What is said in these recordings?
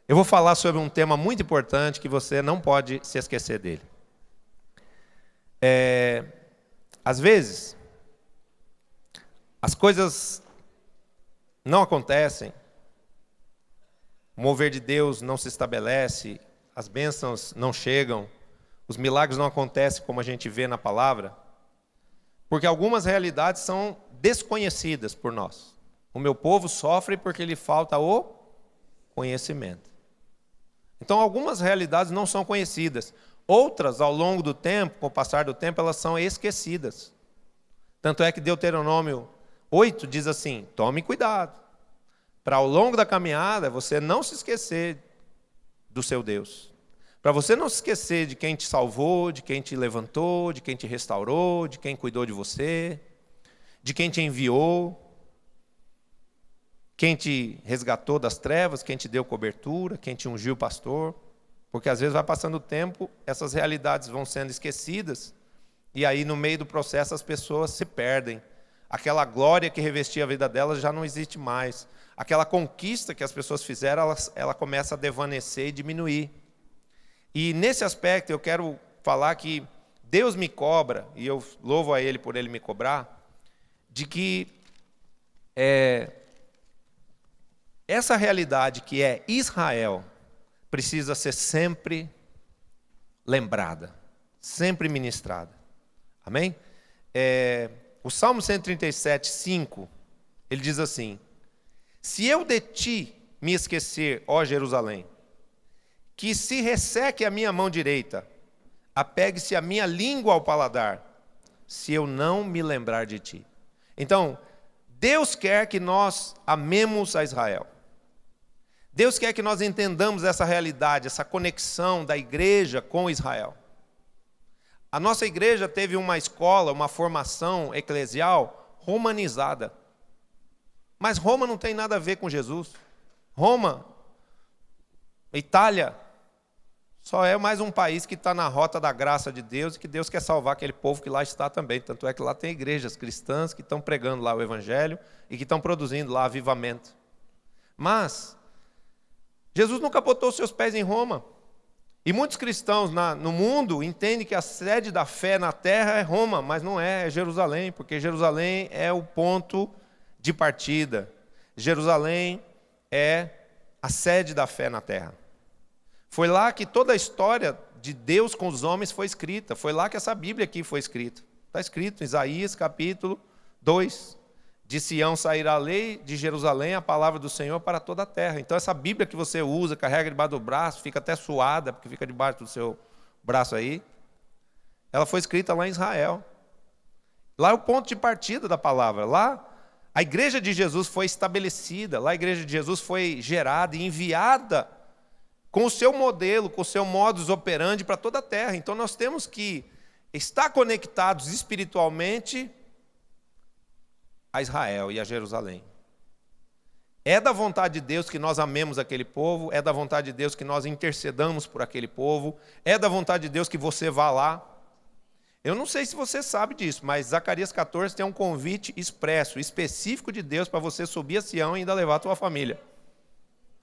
Eu vou falar sobre um tema muito importante que você não pode se esquecer dele. Às vezes, as coisas não acontecem, o mover de Deus não se estabelece, as bênçãos não chegam, os milagres não acontecem como a gente vê na palavra, porque algumas realidades são desconhecidas por nós. O meu povo sofre porque lhe falta o conhecimento. Então, algumas realidades não são conhecidas. Outras, ao longo do tempo, com o passar do tempo, elas são esquecidas. Tanto é que Deuteronômio 8 diz assim: tome cuidado, para ao longo da caminhada você não se esquecer do seu Deus. Para você não se esquecer de quem te salvou, de quem te levantou, de quem te restaurou, de quem cuidou de você, de quem te enviou, quem te resgatou das trevas, quem te deu cobertura, quem te ungiu pastor. Porque às vezes vai passando o tempo, essas realidades vão sendo esquecidas, e aí no meio do processo as pessoas se perdem. Aquela glória que revestia a vida delas já não existe mais. Aquela conquista que as pessoas fizeram, ela começa a desvanecer e diminuir. E nesse aspecto eu quero falar que Deus me cobra, e eu louvo a Ele por Ele me cobrar, de que essa realidade que é Israel precisa ser sempre lembrada, sempre ministrada. Amém? O Salmo 137, 5, ele diz assim: se eu de ti me esquecer, ó Jerusalém, que se resseque a minha mão direita, apegue-se a minha língua ao paladar, se eu não me lembrar de ti. Então, Deus quer que nós amemos a Israel. Deus quer que nós entendamos essa realidade, essa conexão da igreja com Israel. A nossa igreja teve uma escola, uma formação eclesial romanizada. Mas Roma não tem nada a ver com Jesus. Roma, Itália, só é mais um país que está na rota da graça de Deus e que Deus quer salvar aquele povo que lá está também. Tanto é que lá tem igrejas cristãs que estão pregando lá o evangelho e que estão produzindo lá avivamento. Mas Jesus nunca botou seus pés em Roma. E muitos cristãos no mundo entendem que a sede da fé na terra é Roma, mas não é Jerusalém, porque Jerusalém é o ponto de partida. Jerusalém é a sede da fé na terra. Foi lá que toda a história de Deus com os homens foi escrita. Foi lá que essa Bíblia aqui foi escrita. Está escrito em Isaías capítulo 2. De Sião sairá a lei, de Jerusalém a palavra do Senhor para toda a terra. Então essa Bíblia que você usa, carrega debaixo do braço, fica até suada, porque fica debaixo do seu braço aí, ela foi escrita lá em Israel. Lá é o ponto de partida da palavra. Lá a igreja de Jesus foi estabelecida, lá a igreja de Jesus foi gerada e enviada com o seu modelo, com o seu modus operandi para toda a terra. Então nós temos que estar conectados espiritualmente a Israel e a Jerusalém. É da vontade de Deus que nós amemos aquele povo, é da vontade de Deus que nós intercedamos por aquele povo, é da vontade de Deus que você vá lá. Eu não sei se você sabe disso, mas Zacarias 14 tem um convite expresso, específico de Deus para você subir a Sião e ainda levar a tua família.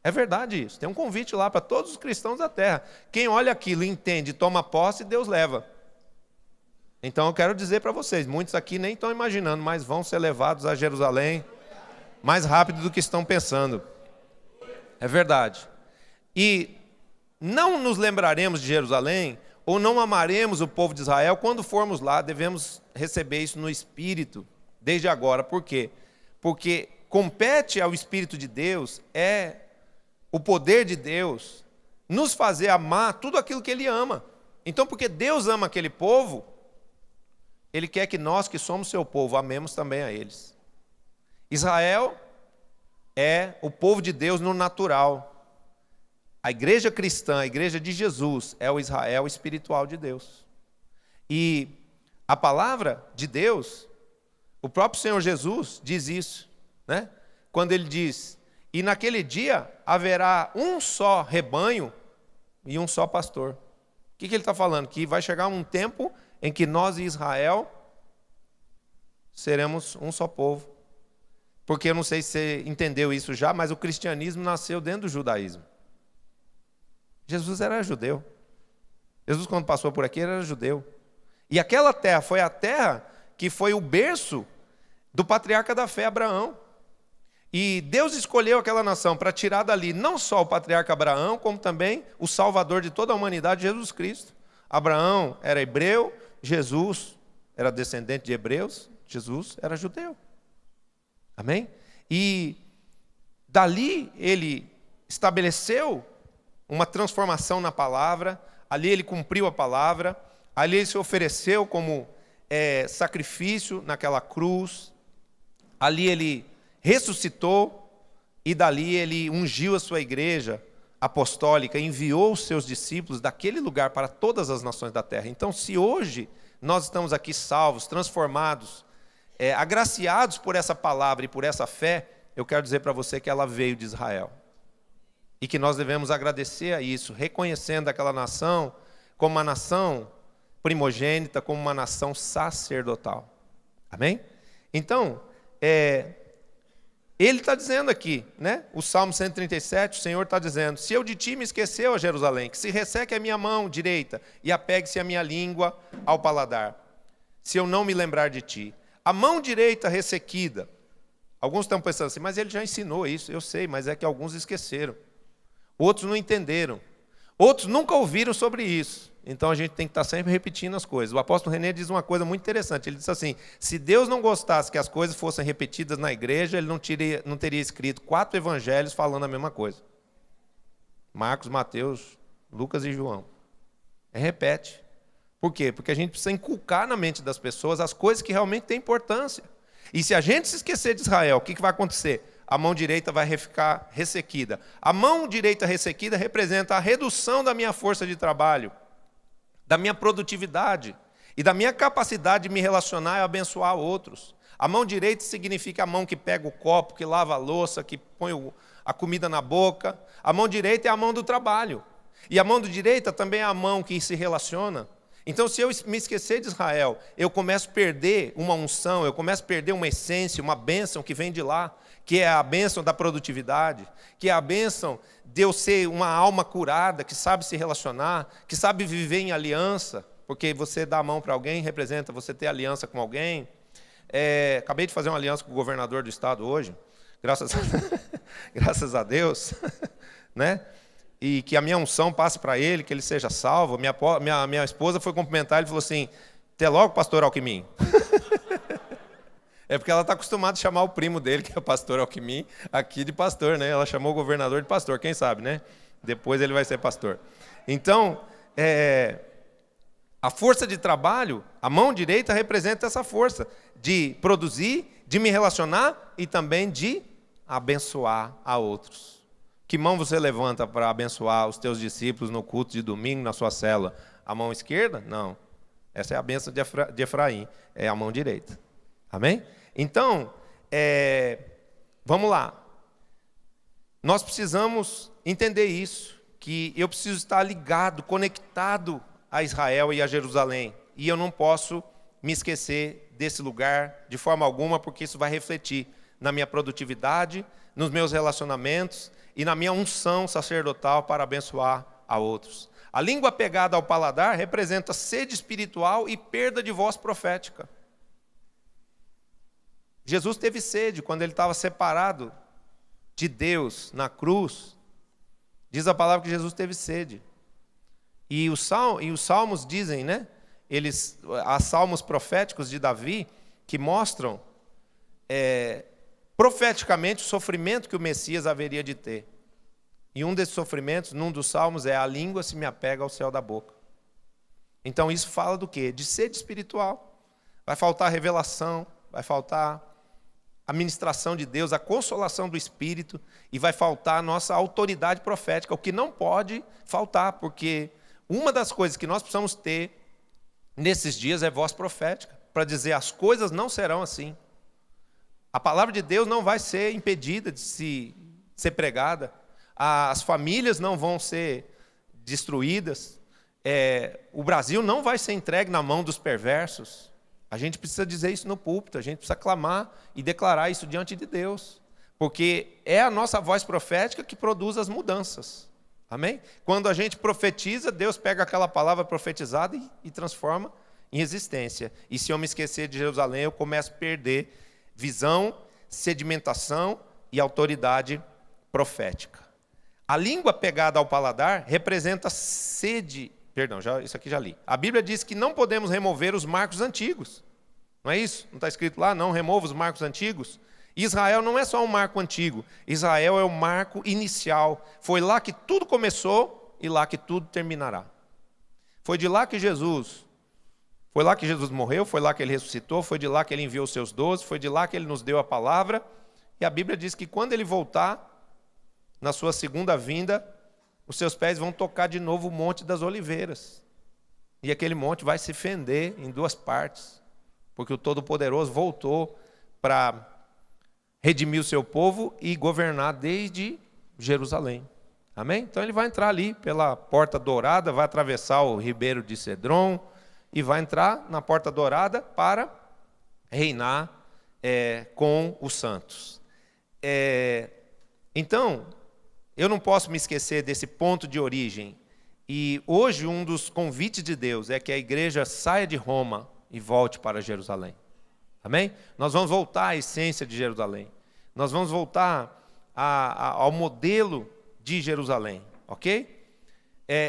É verdade isso, tem um convite lá para todos os cristãos da terra. Quem olha aquilo, entende, toma posse, Deus leva. Então eu quero dizer para vocês, muitos aqui nem estão imaginando, mas vão ser levados a Jerusalém mais rápido do que estão pensando. É verdade. E não nos lembraremos de Jerusalém, ou não amaremos o povo de Israel, quando formos lá, devemos receber isso no Espírito, desde agora. Por quê? Porque compete ao Espírito de Deus, é o poder de Deus, nos fazer amar tudo aquilo que Ele ama. Então, porque Deus ama aquele povo, Ele quer que nós, que somos seu povo, amemos também a eles. Israel é o povo de Deus no natural. A igreja cristã, a igreja de Jesus, é o Israel espiritual de Deus. E a palavra de Deus, o próprio Senhor Jesus diz isso, né? Quando Ele diz: e naquele dia haverá um só rebanho e um só pastor. O que Ele está falando? Que vai chegar um tempo em que nós e Israel seremos um só povo. Porque eu não sei se você entendeu isso já, mas o cristianismo nasceu dentro do judaísmo. Jesus era judeu. Jesus, quando passou por aqui, era judeu. E aquela terra foi a terra que foi o berço do patriarca da fé, Abraão. E Deus escolheu aquela nação para tirar dali não só o patriarca Abraão, como também o salvador de toda a humanidade, Jesus Cristo. Abraão era hebreu, Jesus era descendente de hebreus, Jesus era judeu. Amém? E dali ele estabeleceu uma transformação na palavra, ali ele cumpriu a palavra, ali ele se ofereceu como sacrifício naquela cruz, ali ele ressuscitou e dali ele ungiu a sua igreja apostólica, enviou os seus discípulos daquele lugar para todas as nações da terra. Então, se hoje nós estamos aqui salvos, transformados, agraciados por essa palavra e por essa fé, eu quero dizer para você que ela veio de Israel. E que nós devemos agradecer a isso, reconhecendo aquela nação como uma nação primogênita, como uma nação sacerdotal. Amém? Então, ele está dizendo aqui, né? O Salmo 137, o Senhor está dizendo: se eu de ti me esqueceu, ó Jerusalém, que se resseque a minha mão direita e apegue-se a minha língua ao paladar, se eu não me lembrar de ti. A mão direita ressequida. Alguns estão pensando assim, mas ele já ensinou isso, eu sei, mas é que alguns esqueceram. Outros não entenderam. Outros nunca ouviram sobre isso. Então a gente tem que estar sempre repetindo as coisas. O apóstolo René diz uma coisa muito interessante. Ele diz assim: se Deus não gostasse que as coisas fossem repetidas na igreja, ele não teria escrito 4 evangelhos falando a mesma coisa. Marcos, Mateus, Lucas e João. Repete. Por quê? Porque a gente precisa inculcar na mente das pessoas as coisas que realmente têm importância. E se a gente se esquecer de Israel, o que vai acontecer? A mão direita vai ficar ressequida. A mão direita ressequida representa a redução da minha força de trabalho, da minha produtividade e da minha capacidade de me relacionar e abençoar outros. A mão direita significa a mão que pega o copo, que lava a louça, que põe a comida na boca. A mão direita é a mão do trabalho. E a mão direita também é a mão que se relaciona. Então, se eu me esquecer de Israel, eu começo a perder uma unção, eu começo a perder uma essência, uma bênção que vem de lá, que é a bênção da produtividade, que é a bênção de eu ser uma alma curada, que sabe se relacionar, que sabe viver em aliança, porque você dá a mão para alguém representa você ter aliança com alguém. Acabei de fazer uma aliança com o governador do estado hoje, graças a Deus, né? E que a minha unção passe para ele, que ele seja salvo. Minha esposa foi cumprimentar, ele falou assim: até logo, pastor Alquimim. É porque ela está acostumada a chamar o primo dele, que é o pastor Alquimim, aqui de pastor, né? Ela chamou o governador de pastor, quem sabe, né? Depois ele vai ser pastor. Então, a força de trabalho, a mão direita representa essa força de produzir, de me relacionar e também de abençoar a outros. Que mão você levanta para abençoar os teus discípulos no culto de domingo, na sua célula? A mão esquerda? Não. Essa é a bênção de Efraim, é a mão direita. Amém? Então, vamos lá. Nós precisamos entender isso, que eu preciso estar ligado, conectado a Israel e a Jerusalém. E eu não posso me esquecer desse lugar de forma alguma, porque isso vai refletir na minha produtividade, nos meus relacionamentos e na minha unção sacerdotal para abençoar a outros. A língua pegada ao paladar representa sede espiritual e perda de voz profética. Jesus teve sede quando ele estava separado de Deus na cruz. Diz a palavra que Jesus teve sede. E os salmos dizem, né? Há salmos proféticos de Davi que mostram profeticamente o sofrimento que o Messias haveria de ter. E um desses sofrimentos, num dos salmos, a língua se me apega ao céu da boca. Então isso fala do quê? De sede espiritual. Vai faltar revelação, vai faltar a ministração de Deus, a consolação do Espírito, e vai faltar a nossa autoridade profética, o que não pode faltar, porque uma das coisas que nós precisamos ter nesses dias é voz profética, para dizer as coisas não serão assim. A palavra de Deus não vai ser impedida de ser pregada, as famílias não vão ser destruídas, o Brasil não vai ser entregue na mão dos perversos. A gente precisa dizer isso no púlpito, a gente precisa clamar e declarar isso diante de Deus, porque é a nossa voz profética que produz as mudanças. Amém? Quando a gente profetiza, Deus pega aquela palavra profetizada e transforma em existência. E se eu me esquecer de Jerusalém, eu começo a perder visão, sedimentação e autoridade profética. A língua pegada ao paladar representa sede. Perdão, isso aqui já li. A Bíblia diz que não podemos remover os marcos antigos. Não é isso? Não está escrito lá? Não remova os marcos antigos? Israel não é só um marco antigo. Israel é o marco inicial. Foi lá que tudo começou e lá que tudo terminará. Foi de lá que Jesus... Foi lá que Jesus morreu, foi lá que ele ressuscitou, foi de lá que ele enviou os seus 12, foi de lá que ele nos deu a palavra. E a Bíblia diz que quando ele voltar, na sua segunda vinda, os seus pés vão tocar de novo o Monte das Oliveiras. E aquele monte vai se fender em duas partes, porque o Todo-Poderoso voltou para redimir o seu povo e governar desde Jerusalém. Amém? Então ele vai entrar ali pela Porta Dourada, vai atravessar o Ribeiro de Cedron e vai entrar na Porta Dourada para reinar com os santos. Então, eu não posso me esquecer desse ponto de origem. E hoje um dos convites de Deus é que a igreja saia de Roma e volte para Jerusalém. Amém? Nós vamos voltar à essência de Jerusalém. Nós vamos voltar ao modelo de Jerusalém. Ok?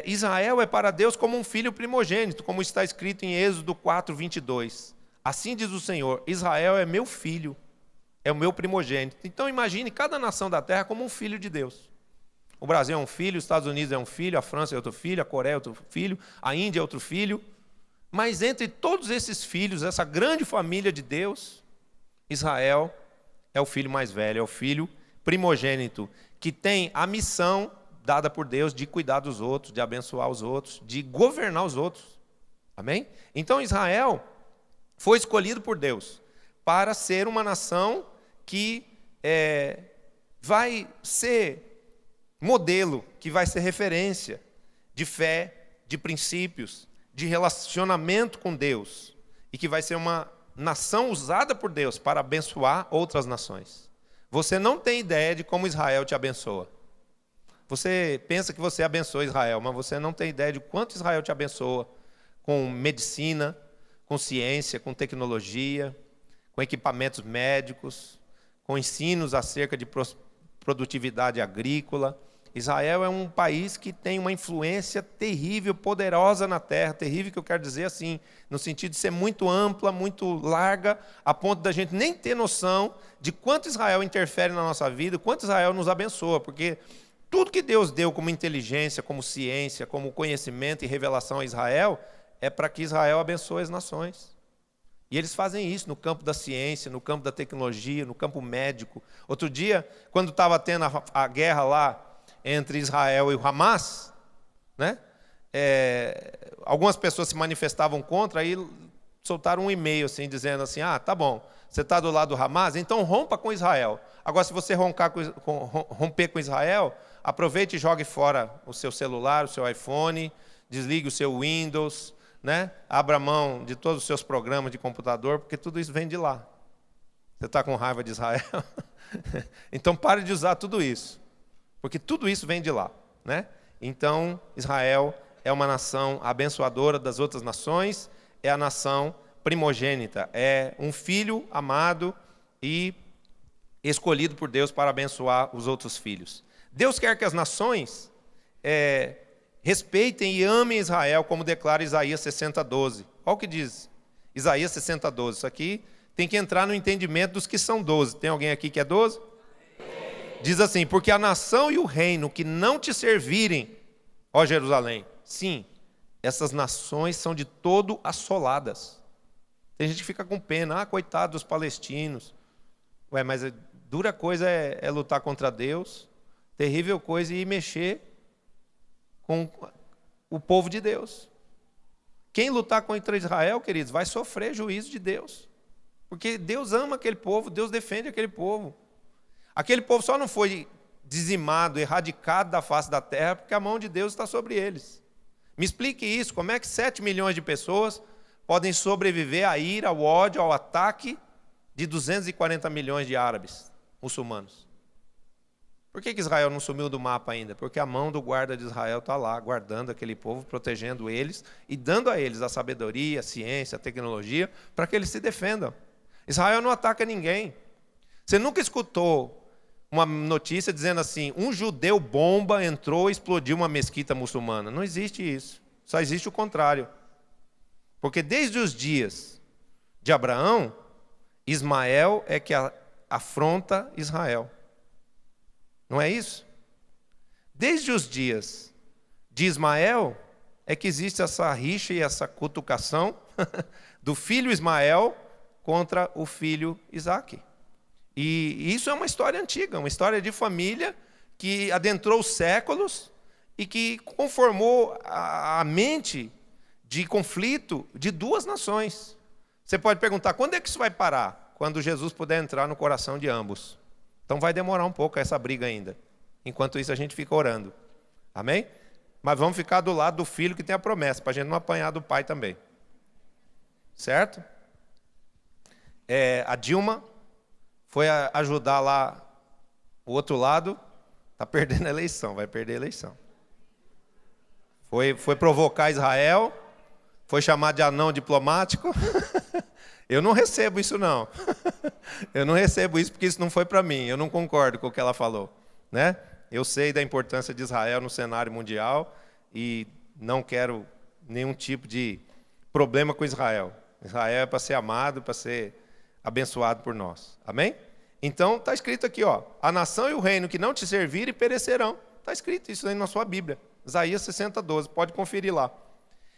Israel é para Deus como um filho primogênito, como está escrito em Êxodo 4:22. Assim diz o Senhor: Israel é meu filho, é o meu primogênito. Então imagine cada nação da terra como um filho de Deus. O Brasil é um filho, os Estados Unidos é um filho, a França é outro filho, a Coreia é outro filho, a Índia é outro filho. Mas entre todos esses filhos, essa grande família de Deus, Israel é o filho mais velho, é o filho primogênito, que tem a missão dada por Deus de cuidar dos outros, de abençoar os outros, de governar os outros. Amém? Então Israel foi escolhido por Deus para ser uma nação que vai ser modelo, que vai ser referência de fé, de princípios, de relacionamento com Deus, e que vai ser uma nação usada por Deus para abençoar outras nações. Você não tem ideia de como Israel te abençoa. Você pensa que você abençoa Israel, mas você não tem ideia de quanto Israel te abençoa com medicina, com ciência, com tecnologia, com equipamentos médicos, com ensinos acerca de produtividade agrícola. Israel é um país que tem uma influência terrível, poderosa na terra. Terrível que eu quero dizer assim, no sentido de ser muito ampla, muito larga, a ponto da gente nem ter noção de quanto Israel interfere na nossa vida, quanto Israel nos abençoa, porque tudo que Deus deu como inteligência, como ciência, como conhecimento e revelação a Israel, é para que Israel abençoe as nações. E eles fazem isso no campo da ciência, no campo da tecnologia, no campo médico. Outro dia, quando estava tendo a guerra lá entre Israel e o Hamas, né? Algumas pessoas se manifestavam contra, aí soltaram um e-mail assim, dizendo assim: tá bom, você está do lado do Hamas, então rompa com Israel. Agora, se você romper com Israel, aproveite e jogue fora o seu celular, o seu iPhone, desligue o seu Windows, né? Abra mão de todos os seus programas de computador, porque tudo isso vem de lá. Você está com raiva de Israel? Então pare de usar tudo isso, porque tudo isso vem de lá, né? Então Israel é uma nação abençoadora das outras nações, é a nação primogênita, é um filho amado e escolhido por Deus para abençoar os outros filhos. Deus quer que as nações respeitem e amem Israel, como declara Isaías 60:12. Olha o que diz Isaías 60:12. Isso aqui tem que entrar no entendimento dos que são 12. Tem alguém aqui que é 12? Diz assim: porque a nação e o reino que não te servirem, ó Jerusalém, sim, essas nações são de todo assoladas. Tem gente que fica com pena, coitado dos palestinos. Mas dura coisa é lutar contra Deus, terrível coisa é ir mexer com o povo de Deus. Quem lutar contra Israel, queridos, vai sofrer juízo de Deus. Porque Deus ama aquele povo, Deus defende aquele povo. Aquele povo só não foi dizimado, erradicado da face da terra, porque a mão de Deus está sobre eles. Me explique isso, como é que 7 milhões de pessoas podem sobreviver à ira, ao ódio, ao ataque de 240 milhões de árabes muçulmanos? Por que Israel não sumiu do mapa ainda? Porque a mão do guarda de Israel está lá, guardando aquele povo, protegendo eles e dando a eles a sabedoria, a ciência, a tecnologia, para que eles se defendam. Israel não ataca ninguém. Você nunca escutou uma notícia dizendo assim, um judeu bomba entrou e explodiu uma mesquita muçulmana. Não existe isso. Só existe o contrário. Porque desde os dias de Abraão, Ismael é que afronta Israel. Não é isso? Desde os dias de Ismael é que existe essa rixa e essa cutucação do filho Ismael contra o filho Isaque. E isso é uma história antiga, uma história de família que adentrou os séculos e que conformou a mente de conflito de duas nações. Você pode perguntar, quando é que isso vai parar? Quando Jesus puder entrar no coração de ambos. Então vai demorar um pouco essa briga ainda. Enquanto isso a gente fica orando. Amém? Mas vamos ficar do lado do filho que tem a promessa, para a gente não apanhar do pai também. Certo? A Dilma foi ajudar lá o outro lado, está perdendo a eleição, vai perder a eleição. Foi provocar Israel, foi chamar de anão diplomático. Eu não recebo isso, não. Eu não recebo isso porque isso não foi para mim. Eu não concordo com o que ela falou. Né? Eu sei da importância de Israel no cenário mundial e não quero nenhum tipo de problema com Israel. Israel é para ser amado, para ser abençoado por nós. Amém? Então, está escrito aqui, ó, a nação e o reino que não te servirem perecerão. Está escrito isso aí na sua Bíblia. Isaías 60:12, pode conferir lá.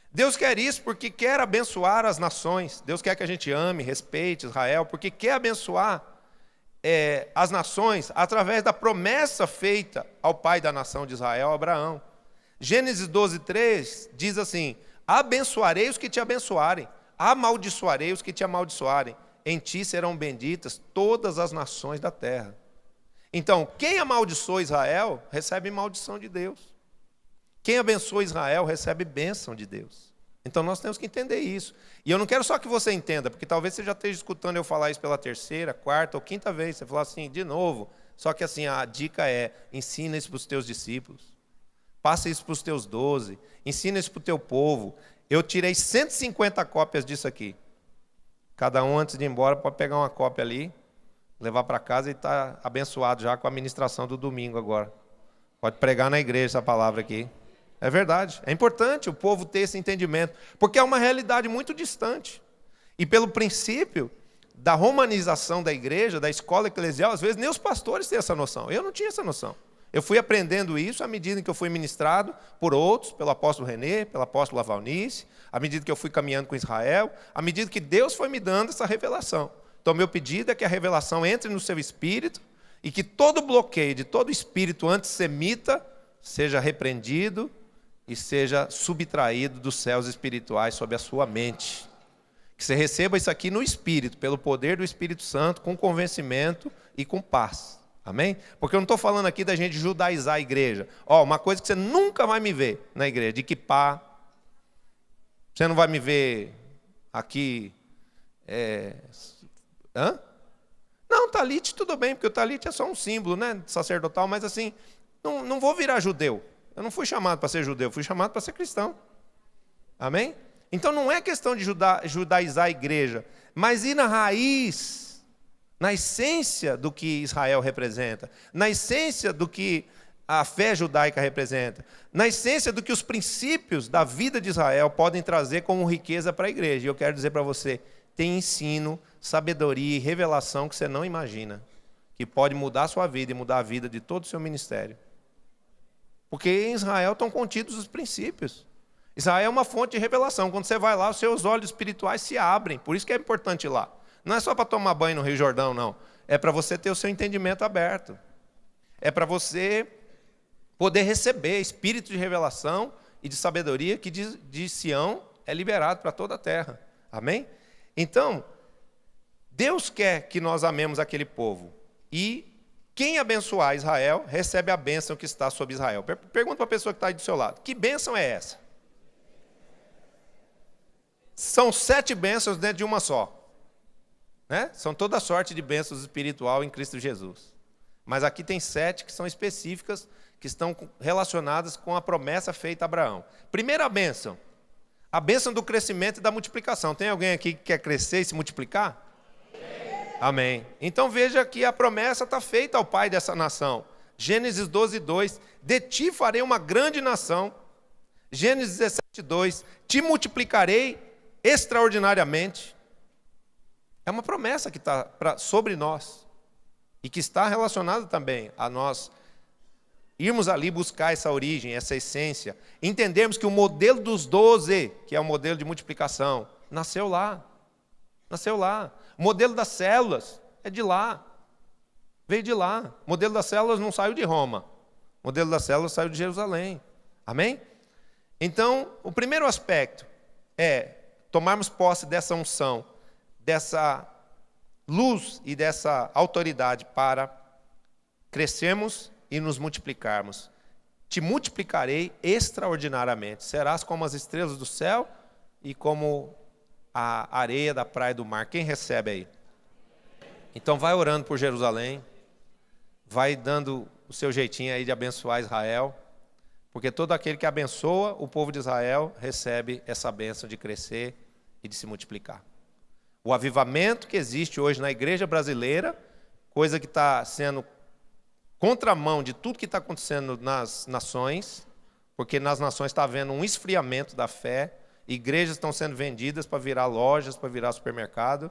Deus quer isso porque quer abençoar as nações. Deus quer que a gente ame, respeite Israel, porque quer abençoar as nações através da promessa feita ao pai da nação de Israel, Abraão. Gênesis 12:3 diz assim, abençoarei os que te abençoarem, amaldiçoarei os que te amaldiçoarem. Em ti serão benditas todas as nações da terra. Então, quem amaldiçoa Israel, recebe maldição de Deus. Quem abençoa Israel, recebe bênção de Deus. Então, nós temos que entender isso. E eu não quero só que você entenda, porque talvez você já esteja escutando eu falar isso pela terceira, quarta ou quinta vez. Você falar assim, de novo. Só que assim, a dica é, ensina isso para os teus discípulos. Passa isso para os teus 12. Ensina isso para o teu povo. Eu tirei 150 cópias disso aqui. Cada um, antes de ir embora, pode pegar uma cópia ali, levar para casa e estar abençoado já com a ministração do domingo agora. Pode pregar na igreja essa palavra aqui. É verdade. É importante o povo ter esse entendimento, porque é uma realidade muito distante. E pelo princípio da romanização da igreja, da escola eclesial, às vezes nem os pastores têm essa noção. Eu não tinha essa noção. Eu fui aprendendo isso à medida que eu fui ministrado por outros, pelo apóstolo René, pelo apóstolo Lavalnice, à medida que eu fui caminhando com Israel, à medida que Deus foi me dando essa revelação. Então, meu pedido é que a revelação entre no seu espírito e que todo bloqueio de todo espírito antissemita seja repreendido e seja subtraído dos céus espirituais sobre a sua mente. Que você receba isso aqui no espírito, pelo poder do Espírito Santo, com convencimento e com paz. Amém? Porque eu não estou falando aqui da gente judaizar a igreja. Uma coisa que você nunca vai me ver na igreja, de kippá. Você não vai me ver aqui... Não, talite tudo bem, porque o talite é só um símbolo, né, sacerdotal, mas assim, não vou virar judeu. Eu não fui chamado para ser judeu, fui chamado para ser cristão. Amém? Então não é questão de judaizar a igreja, mas ir na raiz, na essência do que Israel representa, na essência do que a fé judaica representa, na essência do que os princípios da vida de Israel podem trazer como riqueza para a igreja. E eu quero dizer para você, tem ensino, sabedoria e revelação que você não imagina, que pode mudar a sua vida e mudar a vida de todo o seu ministério. Porque em Israel estão contidos os princípios. Israel é uma fonte de revelação. Quando você vai lá, os seus olhos espirituais se abrem. Por isso que é importante ir lá. Não é só para tomar banho no Rio Jordão, não. É para você ter o seu entendimento aberto. É para você poder receber espírito de revelação e de sabedoria que de Sião é liberado para toda a terra. Amém? Então, Deus quer que nós amemos aquele povo. E quem abençoar Israel, recebe a bênção que está sobre Israel. Pergunta para a pessoa que está aí do seu lado. Que bênção é essa? São 7 bênçãos dentro de uma só. Né? São toda sorte de bênçãos espiritual em Cristo Jesus. Mas aqui tem 7 que são específicas, que estão relacionadas com a promessa feita a Abraão. Primeira bênção, a bênção do crescimento e da multiplicação. Tem alguém aqui que quer crescer e se multiplicar? Amém. Então veja que a promessa está feita ao pai dessa nação. Gênesis 12:2, de ti farei uma grande nação. Gênesis 17:2, te multiplicarei extraordinariamente. É uma promessa que está sobre nós e que está relacionada também a nós irmos ali buscar essa origem, essa essência, entendermos que o modelo dos 12, que é o modelo de multiplicação, nasceu lá. Nasceu lá. O modelo das células é de lá. Veio de lá. O modelo das células não saiu de Roma. O modelo das células saiu de Jerusalém. Amém? Então, o primeiro aspecto é tomarmos posse dessa unção, dessa luz e dessa autoridade para crescermos e nos multiplicarmos. Te multiplicarei extraordinariamente. Serás como as estrelas do céu e como a areia da praia do mar. Quem recebe aí? Então vai orando por Jerusalém, vai dando o seu jeitinho aí de abençoar Israel, porque todo aquele que abençoa o povo de Israel recebe essa bênção de crescer e de se multiplicar. O avivamento que existe hoje na igreja brasileira, coisa que está sendo contramão de tudo que está acontecendo nas nações, porque nas nações está havendo um esfriamento da fé, igrejas estão sendo vendidas para virar lojas, para virar supermercado.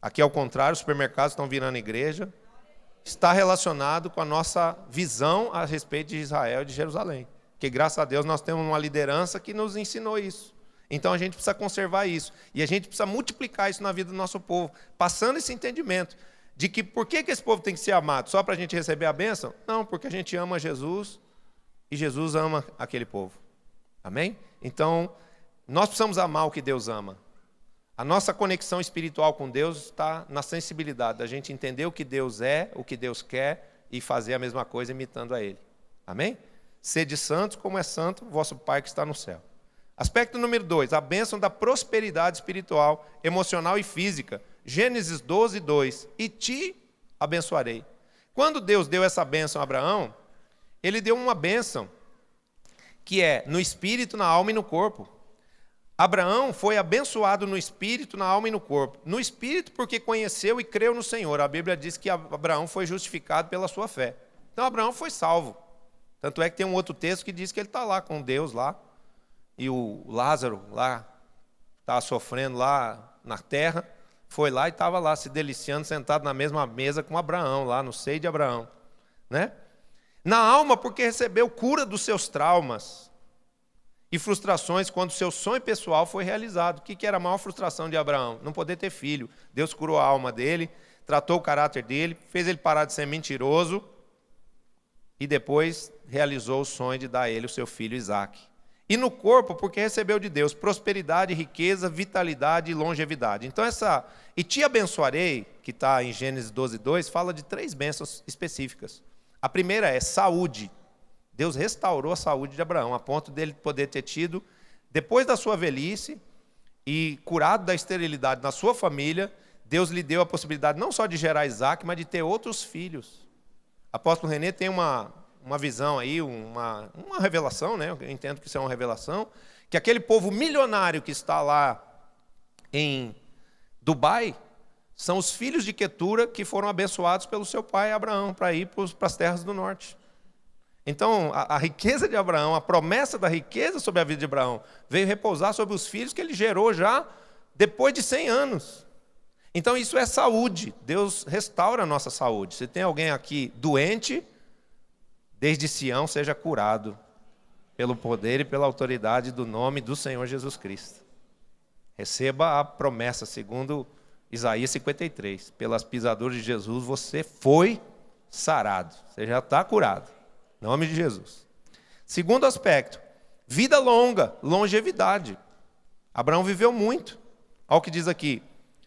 Aqui, ao contrário, os supermercados estão virando igreja. Está relacionado com a nossa visão a respeito de Israel e de Jerusalém. Porque, graças a Deus, nós temos uma liderança que nos ensinou isso. Então, a gente precisa conservar isso. E a gente precisa multiplicar isso na vida do nosso povo, passando esse entendimento de que por que esse povo tem que ser amado? Só para a gente receber a bênção? Não, porque a gente ama Jesus e Jesus ama aquele povo. Amém? Então, nós precisamos amar o que Deus ama. A nossa conexão espiritual com Deus está na sensibilidade da gente entender o que Deus é, o que Deus quer e fazer a mesma coisa imitando a Ele. Amém? Sede santos como é santo o vosso Pai que está no céu. Aspecto número 2, a bênção da prosperidade espiritual, emocional e física. Gênesis 12:2, e te abençoarei. Quando Deus deu essa bênção a Abraão, Ele deu uma bênção que é no espírito, na alma e no corpo. Abraão foi abençoado no espírito, na alma e no corpo. No espírito porque conheceu e creu no Senhor. A Bíblia diz que Abraão foi justificado pela sua fé. Então Abraão foi salvo. Tanto é que tem um outro texto que diz que ele está lá com Deus lá. E o Lázaro lá, estava sofrendo lá na terra, foi lá e estava lá se deliciando, sentado na mesma mesa com Abraão, lá no seio de Abraão. Né? Na alma porque recebeu cura dos seus traumas e frustrações quando o seu sonho pessoal foi realizado. O que era a maior frustração de Abraão? Não poder ter filho. Deus curou a alma dele, tratou o caráter dele, fez ele parar de ser mentiroso e depois realizou o sonho de dar a ele o seu filho Isaque. E no corpo, porque recebeu de Deus prosperidade, riqueza, vitalidade e longevidade. Então e te abençoarei, que está em Gênesis 12:2, fala de 3 bênçãos específicas. A primeira é saúde. Deus restaurou a saúde de Abraão, a ponto dele poder ter tido, depois da sua velhice e curado da esterilidade na sua família, Deus lhe deu a possibilidade não só de gerar Isaque, mas de ter outros filhos. Apóstolo René tem uma visão aí, uma revelação, né? Eu entendo que isso é uma revelação, que aquele povo milionário que está lá em Dubai são os filhos de Quetura que foram abençoados pelo seu pai Abraão para ir para as terras do norte. Então, a riqueza de Abraão, a promessa da riqueza sobre a vida de Abraão, veio repousar sobre os filhos que ele gerou já depois de 100 anos. Então, isso é saúde. Deus restaura a nossa saúde. Se tem alguém aqui doente, desde Sião seja curado pelo poder e pela autoridade do nome do Senhor Jesus Cristo. Receba a promessa, segundo Isaías 53. Pelas pisaduras de Jesus você foi sarado. Você já está curado. Em nome de Jesus. Segundo aspecto, vida longa, longevidade. Abraão viveu muito. Olha o que diz aqui.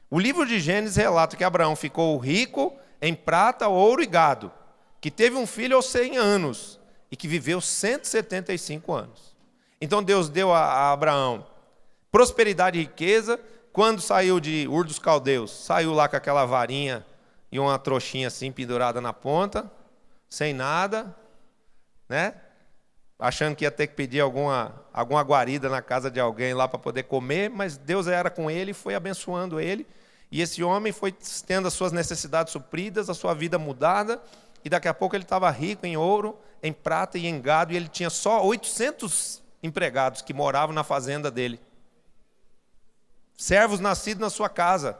O livro de Gênesis relata que Abraão ficou rico em prata, ouro e gado, que teve um filho aos 100 anos e que viveu 175 anos. Então Deus deu a Abraão prosperidade e riqueza. Quando saiu de Ur dos Caldeus, saiu lá com aquela varinha e uma trouxinha assim pendurada na ponta, sem nada, né? Achando que ia ter que pedir alguma guarida na casa de alguém lá para poder comer, mas Deus era com ele e foi abençoando ele. E esse homem foi tendo as suas necessidades supridas, a sua vida mudada, e daqui a pouco ele estava rico em ouro, em prata e em gado, e ele tinha só 800 empregados que moravam na fazenda dele. Servos nascidos na sua casa.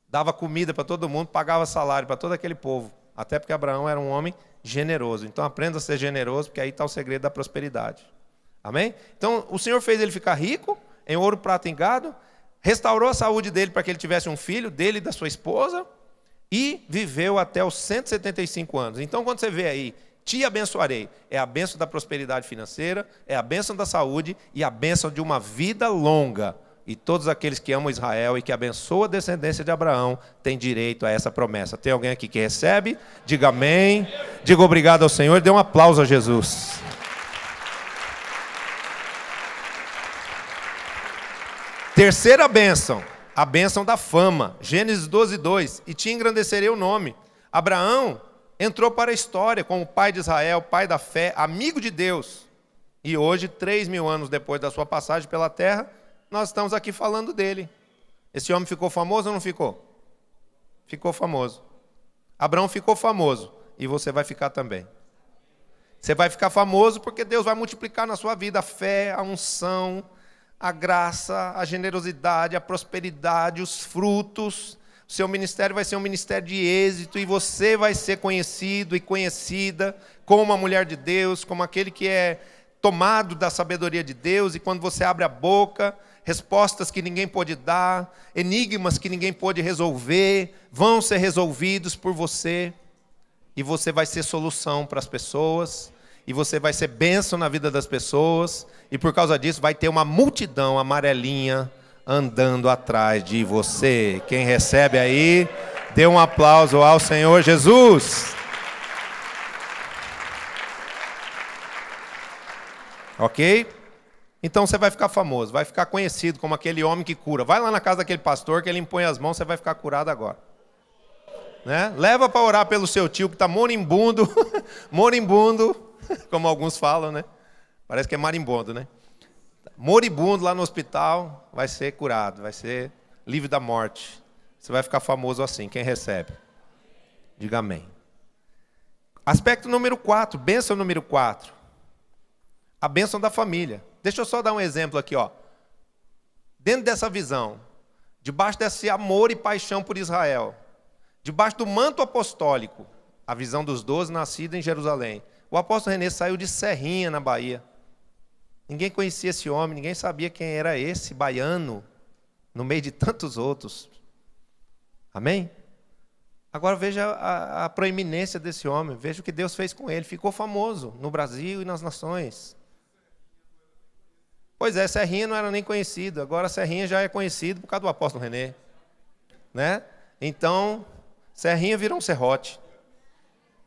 Dava comida para todo mundo, pagava salário para todo aquele povo. Até porque Abraão era um homem generoso. Então aprenda a ser generoso, porque aí está o segredo da prosperidade. Amém? Então o Senhor fez ele ficar rico, em ouro, prata e gado, restaurou a saúde dele para que ele tivesse um filho, dele e da sua esposa, e viveu até os 175 anos. Então quando você vê aí, te abençoarei, é a bênção da prosperidade financeira, é a bênção da saúde e a bênção de uma vida longa. E todos aqueles que amam Israel e que abençoam a descendência de Abraão têm direito a essa promessa. Tem alguém aqui que recebe? Diga amém. Diga obrigado ao Senhor. Dê um aplauso a Jesus. Terceira bênção, a bênção da fama. Gênesis 12:2. E te engrandecerei o nome. Abraão entrou para a história como pai de Israel, pai da fé, amigo de Deus. E hoje, 3.000 anos depois da sua passagem pela terra, nós estamos aqui falando dele. Esse homem ficou famoso ou não ficou? Ficou famoso. Abraão ficou famoso. E você vai ficar também. Você vai ficar famoso porque Deus vai multiplicar na sua vida a fé, a unção, a graça, a generosidade, a prosperidade, os frutos. O seu ministério vai ser um ministério de êxito e você vai ser conhecido e conhecida como uma mulher de Deus, como aquele que é tomado da sabedoria de Deus. E quando você abre a boca, respostas que ninguém pôde dar, enigmas que ninguém pôde resolver, vão ser resolvidos por você. E você vai ser solução para as pessoas. E você vai ser bênção na vida das pessoas. E por causa disso vai ter uma multidão amarelinha andando atrás de você. Quem recebe aí, dê um aplauso ao Senhor Jesus. Ok? Então você vai ficar famoso, vai ficar conhecido como aquele homem que cura. Vai lá na casa daquele pastor que ele impõe as mãos, você vai ficar curado agora. Né? Leva para orar pelo seu tio que está moribundo, moribundo, como alguns falam, né? Parece que é marimbondo, né? Moribundo lá no hospital, vai ser curado, vai ser livre da morte. Você vai ficar famoso assim, quem recebe? Diga amém. Aspecto número 4, bênção número 4. A bênção da família. Deixa eu só dar um exemplo aqui, ó. Dentro dessa visão, debaixo desse amor e paixão por Israel, debaixo do manto apostólico, a visão dos 12 nascidos em Jerusalém, o apóstolo René saiu de Serrinha, na Bahia. Ninguém conhecia esse homem, ninguém sabia quem era esse baiano, no meio de tantos outros. Amém? Agora veja a proeminência desse homem, veja o que Deus fez com ele. Ficou famoso no Brasil e nas nações. Pois é, Serrinha não era nem conhecido, agora Serrinha já é conhecido por causa do apóstolo René. Né? Então, Serrinha virou um serrote.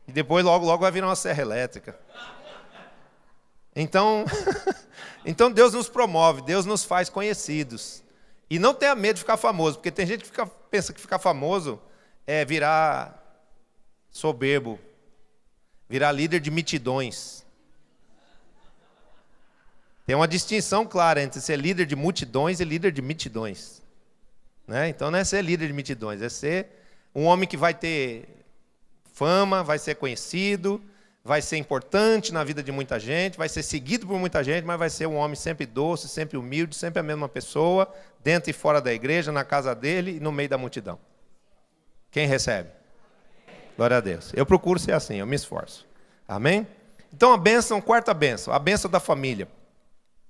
E depois, logo vai virar uma serra elétrica. Então, então Deus nos promove, Deus nos faz conhecidos. E não tenha medo de ficar famoso, porque tem gente que pensa que ficar famoso é virar soberbo, virar líder de mitidões. Tem uma distinção clara entre ser líder de multidões e líder de mitidões. Né? Então não é ser líder de mitidões, é ser um homem que vai ter fama, vai ser conhecido, vai ser importante na vida de muita gente, vai ser seguido por muita gente, mas vai ser um homem sempre doce, sempre humilde, sempre a mesma pessoa, dentro e fora da igreja, na casa dele e no meio da multidão. Quem recebe? Glória a Deus. Eu procuro ser assim, eu me esforço. Amém? Então a bênção, quarta bênção, a bênção da família.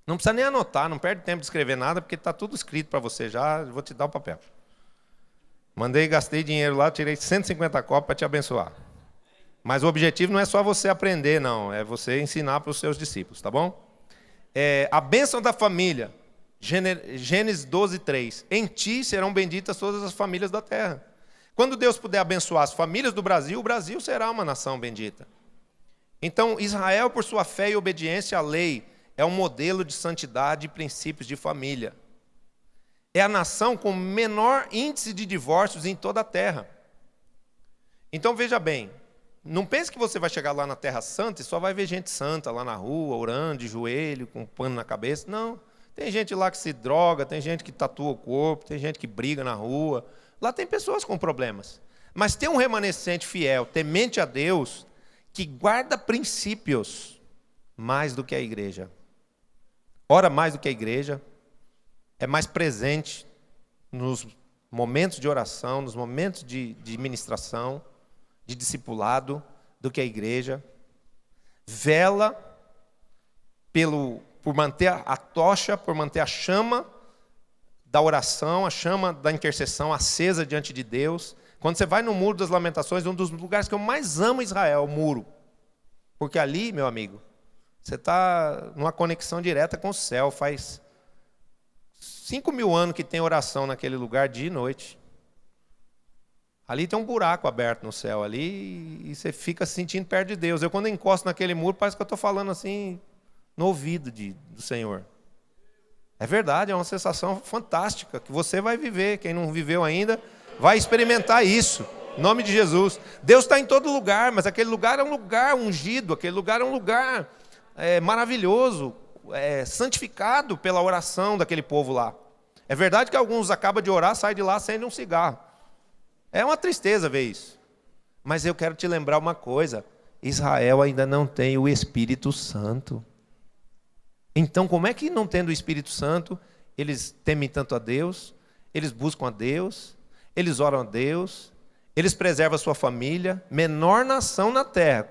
Não precisa nem anotar, não perde tempo de escrever nada, porque está tudo escrito para você já, vou te dar o papel. Gastei dinheiro lá, tirei 150 cópias para te abençoar. Mas o objetivo não é só você aprender, não, é você ensinar para os seus discípulos, tá bom? A bênção da família, Gênesis 12:3. Em ti serão benditas todas as famílias da terra. Quando Deus puder abençoar as famílias do Brasil, o Brasil será uma nação bendita. Então, Israel, por sua fé e obediência à lei, é um modelo de santidade e princípios de família. É a nação com menor índice de divórcios em toda a terra. Então veja bem, não pense que você vai chegar lá na Terra Santa e só vai ver gente santa lá na rua, orando, de joelho, com um pano na cabeça. Não, tem gente lá que se droga, tem gente que tatua o corpo, tem gente que briga na rua. Lá tem pessoas com problemas. Mas tem um remanescente fiel, temente a Deus, que guarda princípios mais do que a igreja. Ora mais do que a igreja, é mais presente nos momentos de oração, nos momentos de ministração, de discipulado, do que a igreja. Vela por manter a tocha, por manter a chama da oração, a chama da intercessão acesa diante de Deus. Quando você vai no Muro das Lamentações, um dos lugares que eu mais amo em Israel, o muro. Porque ali, meu amigo, você está numa conexão direta com o céu. Faz 5.000 anos que tem oração naquele lugar, dia e noite. Ali tem um buraco aberto no céu, ali, e você fica se sentindo perto de Deus. Eu, quando encosto naquele muro, parece que eu estou falando assim, no ouvido do Senhor. É verdade, é uma sensação fantástica, que você vai viver. Quem não viveu ainda, vai experimentar isso. Em nome de Jesus. Deus está em todo lugar, mas aquele lugar é um lugar ungido, aquele lugar é um lugar maravilhoso, santificado pela oração daquele povo lá. É verdade que alguns acabam de orar, saem de lá, acendem um cigarro. É uma tristeza ver isso. Mas eu quero te lembrar uma coisa: Israel ainda não tem o Espírito Santo. Então, como é que, não tendo o Espírito Santo, eles temem tanto a Deus, eles buscam a Deus, eles oram a Deus, eles preservam a sua família? Menor nação na terra,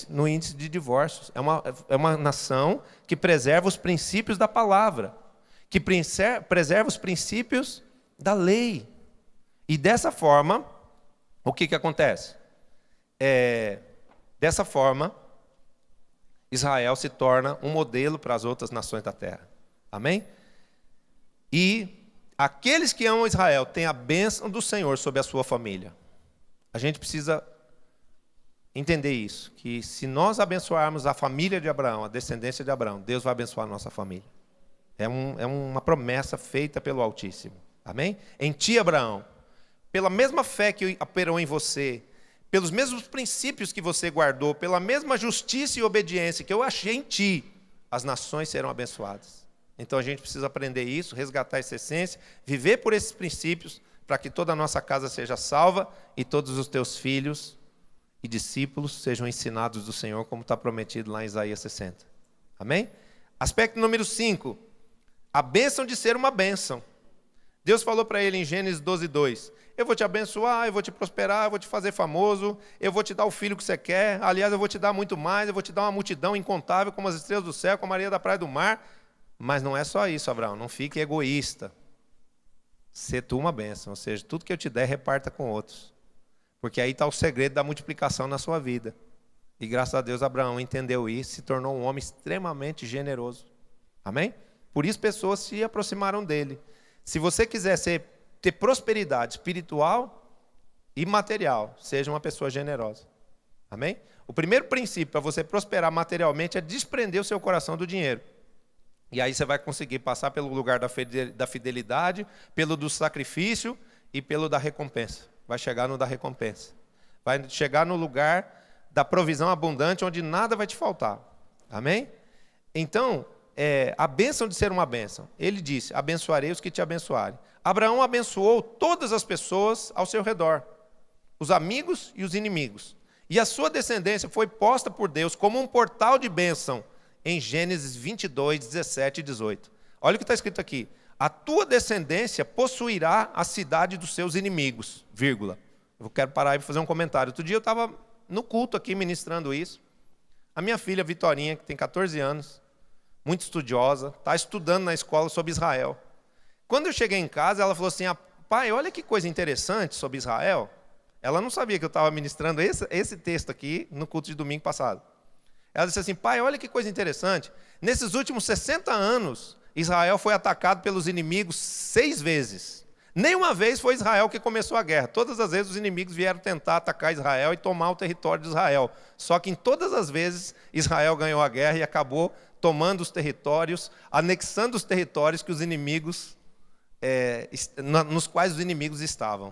no índice de divórcios. É uma nação que preserva os princípios da palavra, que preserva os princípios da lei. E dessa forma, o que acontece? Dessa forma, Israel se torna um modelo para as outras nações da terra. Amém? E aqueles que amam Israel têm a bênção do Senhor sobre a sua família. A gente precisa entender isso, que se nós abençoarmos a família de Abraão, a descendência de Abraão, Deus vai abençoar a nossa família. É uma promessa feita pelo Altíssimo. Amém? Em ti, Abraão, pela mesma fé que operou em você, pelos mesmos princípios que você guardou, pela mesma justiça e obediência que eu achei em ti, as nações serão abençoadas. Então a gente precisa aprender isso, resgatar essa essência, viver por esses princípios, para que toda a nossa casa seja salva e todos os teus filhos e discípulos sejam ensinados do Senhor, como está prometido lá em Isaías 60. Amém? Aspecto número 5, a bênção de ser uma bênção. Deus falou para ele em Gênesis 12:2, eu vou te abençoar, eu vou te prosperar, eu vou te fazer famoso, eu vou te dar o filho que você quer, aliás, eu vou te dar muito mais, eu vou te dar uma multidão incontável como as estrelas do céu, como a areia da praia do mar. Mas não é só isso, Abraão, não fique egoísta. Ser tu uma bênção, ou seja, tudo que eu te der, reparta com outros. Porque aí está o segredo da multiplicação na sua vida. E graças a Deus, Abraão entendeu isso, se tornou um homem extremamente generoso. Amém? Por isso pessoas se aproximaram dele. Se você quiser ter prosperidade espiritual e material, seja uma pessoa generosa. Amém? O primeiro princípio para você prosperar materialmente é desprender o seu coração do dinheiro. E aí você vai conseguir passar pelo lugar da fidelidade, pelo do sacrifício e pelo da recompensa. Vai chegar no da recompensa. Vai chegar no lugar da provisão abundante, onde nada vai te faltar. Amém? Então, a bênção de ser uma bênção. Ele disse, abençoarei os que te abençoarem. Abraão abençoou todas as pessoas ao seu redor, os amigos e os inimigos. E a sua descendência foi posta por Deus como um portal de bênção, em Gênesis 22, 17 e 18. Olha o que está escrito aqui. A tua descendência possuirá a cidade dos seus inimigos, vírgula. Eu quero parar aí para fazer um comentário. Outro dia eu estava no culto aqui ministrando isso. A minha filha Vitorinha, que tem 14 anos, muito estudiosa, está estudando na escola sobre Israel. Quando eu cheguei em casa, ela falou assim, pai, olha que coisa interessante sobre Israel. Ela não sabia que eu estava ministrando esse texto aqui no culto de domingo passado. Ela disse assim, pai, olha que coisa interessante. Nesses últimos 60 anos, Israel foi atacado pelos inimigos 6 vezes. Nenhuma vez foi Israel que começou a guerra. Todas as vezes os inimigos vieram tentar atacar Israel e tomar o território de Israel. Só que em todas as vezes Israel ganhou a guerra e acabou tomando os territórios, anexando os territórios que os inimigos, nos quais os inimigos estavam.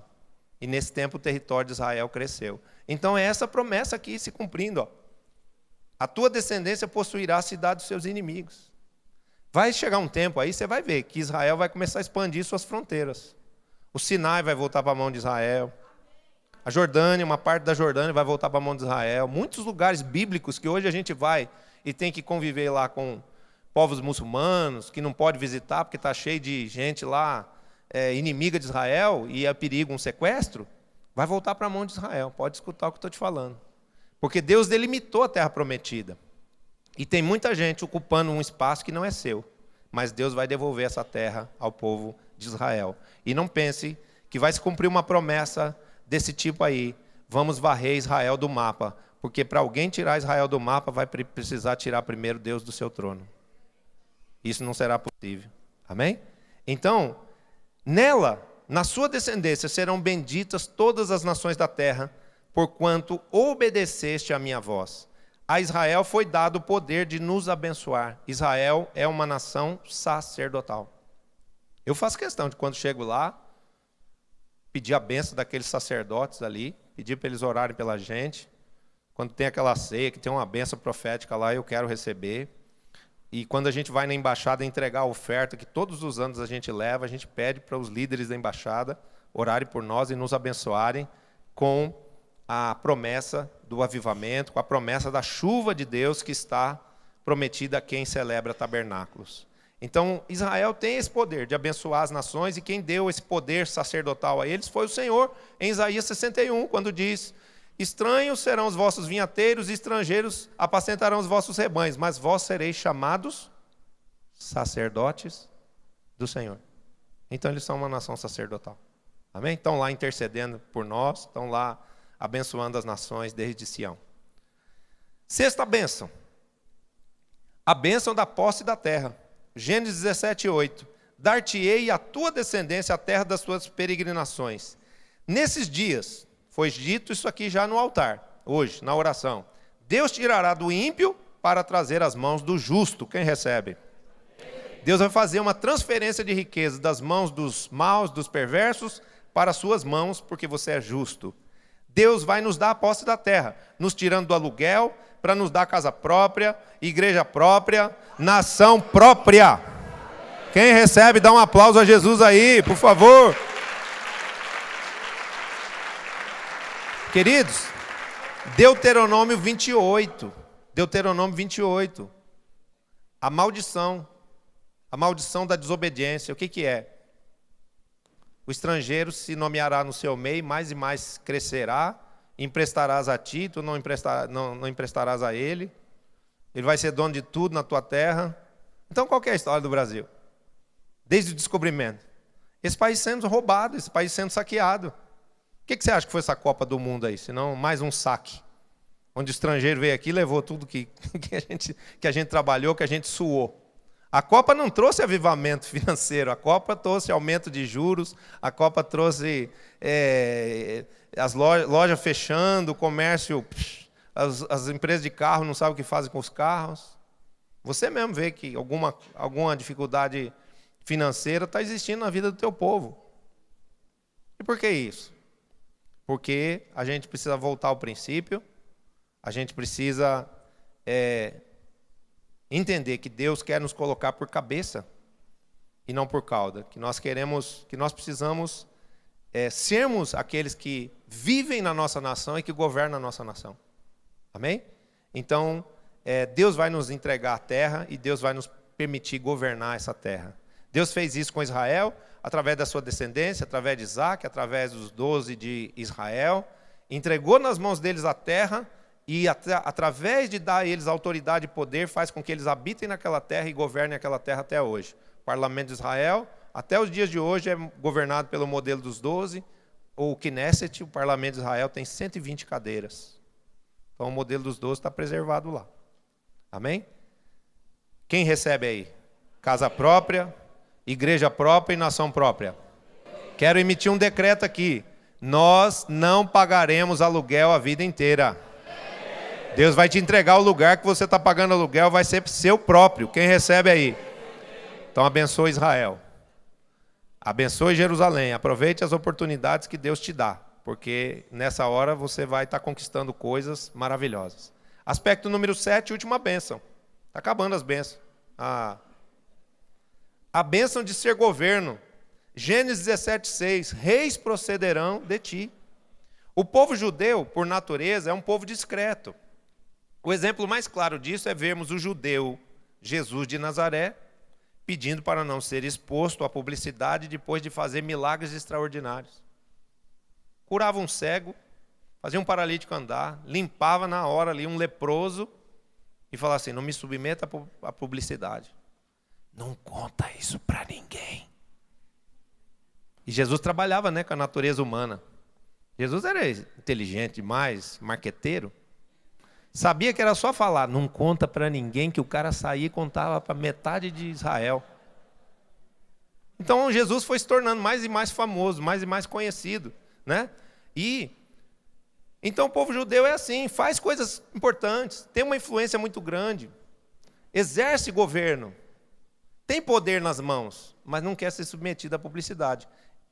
E nesse tempo o território de Israel cresceu. Então é essa promessa aqui se cumprindo. Ó. A tua descendência possuirá a cidade dos seus inimigos. Vai chegar um tempo aí, você vai ver que Israel vai começar a expandir suas fronteiras. O Sinai vai voltar para a mão de Israel. A Jordânia, uma parte da Jordânia vai voltar para a mão de Israel. Muitos lugares bíblicos que hoje a gente vai e tem que conviver lá com povos muçulmanos, que não pode visitar porque está cheio de gente lá inimiga de Israel e é perigo um sequestro, vai voltar para a mão de Israel. Pode escutar o que eu estou te falando. Porque Deus delimitou a terra prometida. E tem muita gente ocupando um espaço que não é seu. Mas Deus vai devolver essa terra ao povo de Israel. E não pense que vai se cumprir uma promessa desse tipo aí. Vamos varrer Israel do mapa. Porque para alguém tirar Israel do mapa, vai precisar tirar primeiro Deus do seu trono. Isso não será possível. Amém? Então, nela, na sua descendência, serão benditas todas as nações da terra, porquanto obedeceste à minha voz. A Israel foi dado o poder de nos abençoar. Israel é uma nação sacerdotal. Eu faço questão de, quando chego lá, pedir a bênção daqueles sacerdotes ali, pedir para eles orarem pela gente. Quando tem aquela ceia, que tem uma bênção profética lá, eu quero receber. E quando a gente vai na embaixada entregar a oferta, que todos os anos a gente leva, a gente pede para os líderes da embaixada orarem por nós e nos abençoarem com a promessa do avivamento, com a promessa da chuva de Deus que está prometida a quem celebra tabernáculos. Então, Israel tem esse poder de abençoar as nações, e quem deu esse poder sacerdotal a eles foi o Senhor, em Isaías 61, quando diz: estranhos serão os vossos vinhateiros, e estrangeiros apacentarão os vossos rebanhos, mas vós sereis chamados sacerdotes do Senhor. Então, eles são uma nação sacerdotal. Amém? Estão lá intercedendo por nós, estão lá abençoando as nações desde Sião. Sexta bênção. A bênção da posse da terra. Gênesis 17, 8. Dar-te-ei a tua descendência a terra das tuas peregrinações. Nesses dias, foi dito isso aqui já no altar, hoje, na oração. Deus tirará do ímpio para trazer as mãos do justo. Quem recebe? Deus vai fazer uma transferência de riqueza das mãos dos maus, dos perversos, para as suas mãos, porque você é justo. Deus vai nos dar a posse da terra, nos tirando do aluguel, para nos dar casa própria, igreja própria, nação própria. Quem recebe, dá um aplauso a Jesus aí, por favor. Queridos, Deuteronômio 28. Deuteronômio 28. A maldição da desobediência. O que é? O estrangeiro se nomeará no seu meio, mais e mais crescerá, emprestarás a ti, tu não emprestarás a ele, ele vai ser dono de tudo na tua terra. Então, qual que é a história do Brasil? Desde o descobrimento. Esse país sendo roubado, esse país sendo saqueado. O que você acha que foi essa Copa do Mundo aí? Senão mais um saque. Onde o estrangeiro veio aqui e levou tudo que a gente trabalhou, que a gente suou. A Copa não trouxe avivamento financeiro, a Copa trouxe aumento de juros, a Copa trouxe as lojas fechando, o comércio, as empresas de carro não sabem o que fazem com os carros. Você mesmo vê que alguma dificuldade financeira está existindo na vida do teu povo. E por que isso? Porque a gente precisa voltar ao princípio, a gente precisa entender que Deus quer nos colocar por cabeça e não por cauda, que nós precisamos sermos aqueles que vivem na nossa nação e que governam a nossa nação. Amém? Então, Deus vai nos entregar a terra e Deus vai nos permitir governar essa terra. Deus fez isso com Israel, através da sua descendência, através de Isaac, através dos 12 de Israel, entregou nas mãos deles a terra e através de dar a eles autoridade e poder, faz com que eles habitem naquela terra e governem aquela terra até hoje. O parlamento de Israel, até os dias de hoje, é governado pelo modelo dos 12, ou o Knesset, o parlamento de Israel tem 120 cadeiras. Então o modelo dos 12 está preservado lá. Amém? Quem recebe aí? Casa própria, igreja própria e nação própria. Quero emitir um decreto aqui. Nós não pagaremos aluguel a vida inteira. Deus vai te entregar o lugar que você está pagando aluguel, vai ser seu próprio. Quem recebe aí? Então abençoe Israel. Abençoe Jerusalém. Aproveite as oportunidades que Deus te dá. porque nessa hora você vai estar conquistando coisas maravilhosas. Aspecto número 7, última bênção. Está acabando as bênçãos. A bênção de ser governo. Gênesis 17:6, reis procederão de ti. O povo judeu, por natureza, é um povo discreto. O exemplo mais claro disso é vermos o judeu Jesus de Nazaré pedindo para não ser exposto à publicidade depois de fazer milagres extraordinários. Curava um cego, fazia um paralítico andar, limpava na hora ali um leproso e falava assim, não me submeta à publicidade. Não conta isso para ninguém. E Jesus trabalhava, com a natureza humana. Jesus era inteligente demais, marqueteiro. Sabia que era só falar, não conta para ninguém, que o cara saía e contava para metade de Israel. Então Jesus foi se tornando mais e mais famoso, mais e mais conhecido, Então o povo judeu é assim, faz coisas importantes, tem uma influência muito grande, exerce governo, tem poder nas mãos, mas não quer ser submetido à publicidade.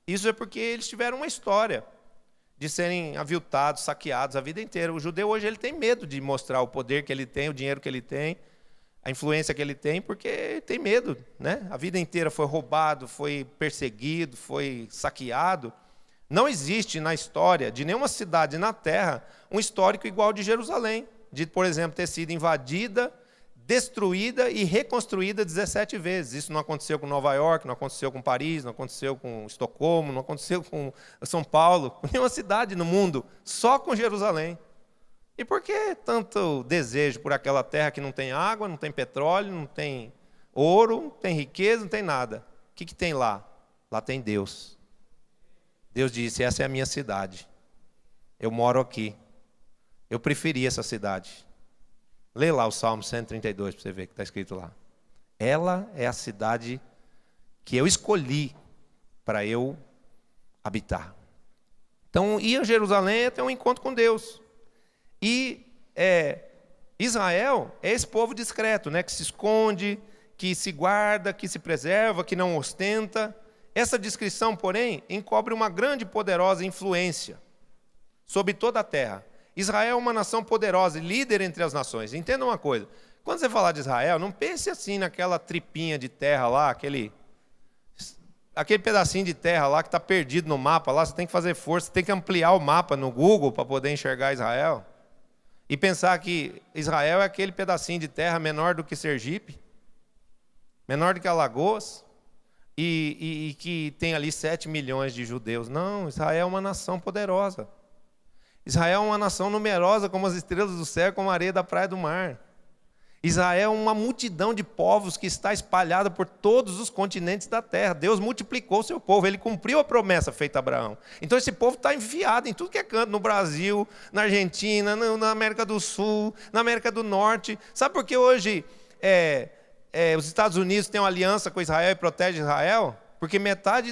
Isso é porque eles tiveram uma história de serem aviltados, saqueados a vida inteira. O judeu hoje ele tem medo de mostrar o poder que ele tem, o dinheiro que ele tem, a influência que ele tem, porque tem medo, A vida inteira foi roubado, foi perseguido, foi saqueado. Não existe na história de nenhuma cidade na Terra um histórico igual ao de Jerusalém, de, por exemplo, ter sido invadida, destruída e reconstruída 17 vezes. Isso não aconteceu com Nova York, não aconteceu com Paris, não aconteceu com Estocolmo, não aconteceu com São Paulo, com nenhuma cidade no mundo, só com Jerusalém. E por que tanto desejo por aquela terra que não tem água, não tem petróleo, não tem ouro, não tem riqueza, não tem nada? O que tem lá? Lá tem Deus. Deus disse, essa é a minha cidade. Eu moro aqui. Eu preferi essa cidade. Lê lá o Salmo 132 para você ver o que está escrito lá. Ela é a cidade que eu escolhi para eu habitar. Então, ir a Jerusalém é ter um encontro com Deus. E Israel é esse povo discreto, que se esconde, que se guarda, que se preserva, que não ostenta. Essa descrição, porém, encobre uma grande e poderosa influência sobre toda a terra. Israel é uma nação poderosa e líder entre as nações. Entenda uma coisa, quando você falar de Israel, não pense assim naquela tripinha de terra lá, aquele pedacinho de terra lá que está perdido no mapa, lá você tem que fazer força, você tem que ampliar o mapa no Google para poder enxergar Israel. E pensar que Israel é aquele pedacinho de terra menor do que Sergipe, menor do que Alagoas, e que tem ali 7 milhões de judeus. Não, Israel é uma nação poderosa. Israel é uma nação numerosa como as estrelas do céu, como a areia da praia do mar. Israel é uma multidão de povos que está espalhada por todos os continentes da terra. Deus multiplicou o seu povo, ele cumpriu a promessa feita a Abraão. Então esse povo está enfiado em tudo que é canto, no Brasil, na Argentina, na América do Sul, na América do Norte. Sabe por que hoje os Estados Unidos têm uma aliança com Israel e protege Israel? Porque metade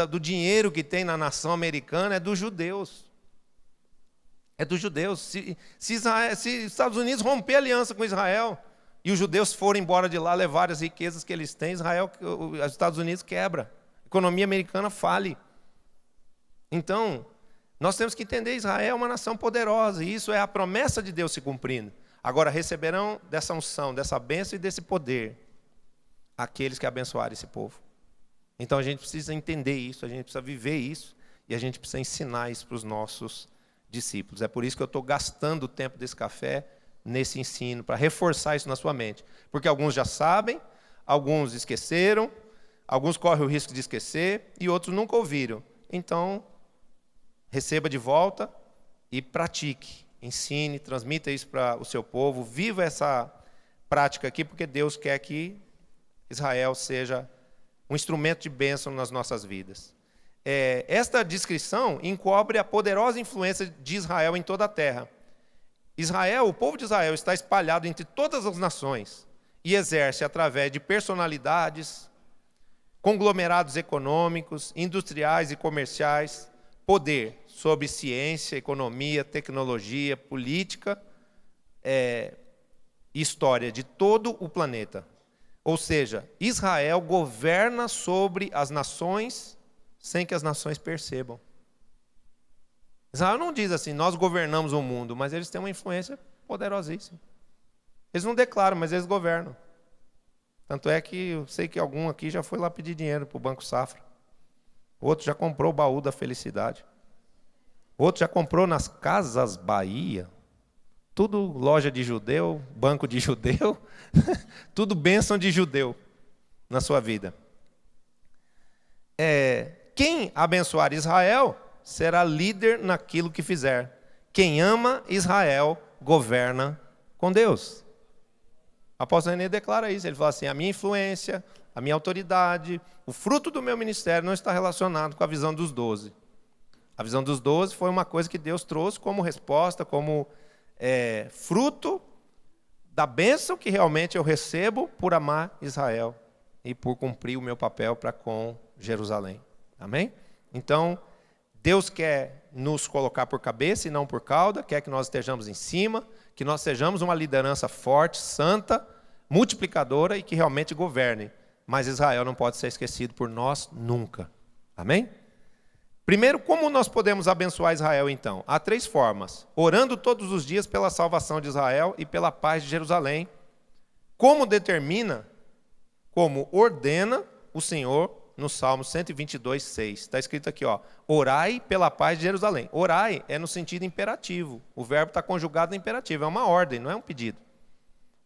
do dinheiro que tem na nação americana é dos judeus. É dos judeus. Se os Estados Unidos romper a aliança com Israel e os judeus forem embora de lá, levar as riquezas que eles têm, os Estados Unidos quebra. A economia americana fale. Então, nós temos que entender, Israel é uma nação poderosa, e isso é a promessa de Deus se cumprindo. Agora, receberão dessa unção, dessa bênção e desse poder aqueles que abençoarem esse povo. Então, a gente precisa entender isso, a gente precisa viver isso, e a gente precisa ensinar isso para os nossos discípulos. É por isso que eu estou gastando o tempo desse café nesse ensino, para reforçar isso na sua mente. Porque alguns já sabem, alguns esqueceram, alguns correm o risco de esquecer, e outros nunca ouviram. Então, receba de volta e pratique, ensine, transmita isso para o seu povo, viva essa prática aqui, porque Deus quer que Israel seja um instrumento de bênção nas nossas vidas. Esta descrição encobre a poderosa influência de Israel em toda a terra. O povo de Israel está espalhado entre todas as nações e exerce, através de personalidades, conglomerados econômicos, industriais e comerciais, poder sobre ciência, economia, tecnologia, política e história de todo o planeta. Ou seja, Israel governa sobre as nações sem que as nações percebam. Israel não diz assim, nós governamos o mundo, mas eles têm uma influência poderosíssima. Eles não declaram, mas eles governam. Tanto é que eu sei que algum aqui já foi lá pedir dinheiro para o Banco Safra. Outro já comprou o baú da felicidade. Outro já comprou nas Casas Bahia. Tudo loja de judeu, banco de judeu, tudo bênção de judeu na sua vida. Quem abençoar Israel será líder naquilo que fizer. Quem ama Israel governa com Deus. O apóstolo René declara isso. Ele fala assim, a minha influência, a minha autoridade, o fruto do meu ministério não está relacionado com a visão dos 12. A visão dos 12 foi uma coisa que Deus trouxe como resposta, como fruto da bênção que realmente eu recebo por amar Israel e por cumprir o meu papel para com Jerusalém. Amém? Então, Deus quer nos colocar por cabeça e não por cauda, quer que nós estejamos em cima, que nós sejamos uma liderança forte, santa, multiplicadora e que realmente governe. Mas Israel não pode ser esquecido por nós nunca. Amém? Primeiro, como nós podemos abençoar Israel então? Há 3 formas. Orando todos os dias pela salvação de Israel e pela paz de Jerusalém. Como determina, como ordena o Senhor no Salmo 122, 6. Está escrito aqui, ó, orai pela paz de Jerusalém. Orai é no sentido imperativo. O verbo está conjugado no imperativo, é uma ordem, não é um pedido.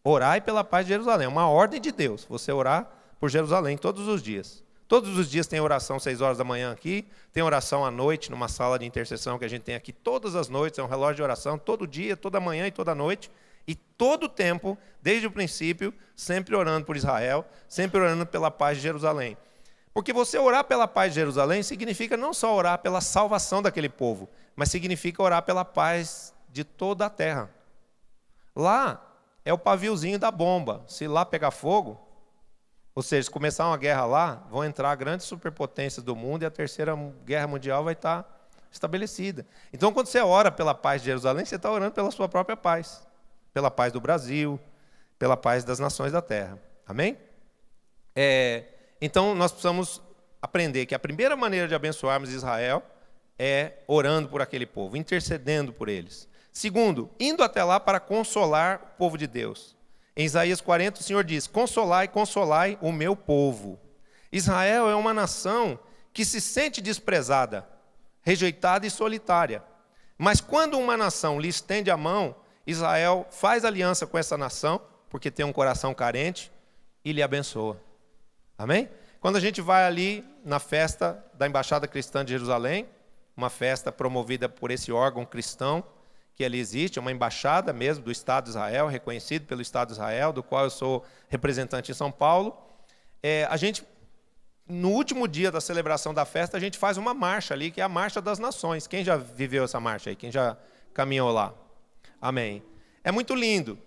Orai pela paz de Jerusalém, é uma ordem de Deus. Você orar por Jerusalém todos os dias. Todos os dias tem oração 6 horas da manhã aqui, tem oração à noite numa sala de intercessão que a gente tem aqui todas as noites, é um relógio de oração, todo dia, toda manhã e toda noite. E todo o tempo, desde o princípio, sempre orando por Israel, sempre orando pela paz de Jerusalém. Porque você orar pela paz de Jerusalém significa não só orar pela salvação daquele povo, mas significa orar pela paz de toda a terra. Lá é o paviozinho da bomba. Se lá pegar fogo, ou seja, se começar uma guerra lá, vão entrar grandes superpotências do mundo e a Terceira Guerra Mundial vai estar estabelecida. Então, quando você ora pela paz de Jerusalém, você está orando pela sua própria paz. Pela paz do Brasil, pela paz das nações da terra. Amém? Então, nós precisamos aprender que a primeira maneira de abençoarmos Israel é orando por aquele povo, intercedendo por eles. Segundo, indo até lá para consolar o povo de Deus. Em Isaías 40, o Senhor diz, consolai, consolai o meu povo. Israel é uma nação que se sente desprezada, rejeitada e solitária. Mas quando uma nação lhe estende a mão, Israel faz aliança com essa nação, porque tem um coração carente, e lhe abençoa. Amém? Quando a gente vai ali na festa da Embaixada Cristã de Jerusalém, uma festa promovida por esse órgão cristão, que ali existe, é uma embaixada mesmo do Estado de Israel, reconhecido pelo Estado de Israel, do qual eu sou representante em São Paulo. A gente, no último dia da celebração da festa, a gente faz uma marcha ali, que é a Marcha das Nações. Quem já viveu essa marcha aí? Quem já caminhou lá? Amém. É muito lindo.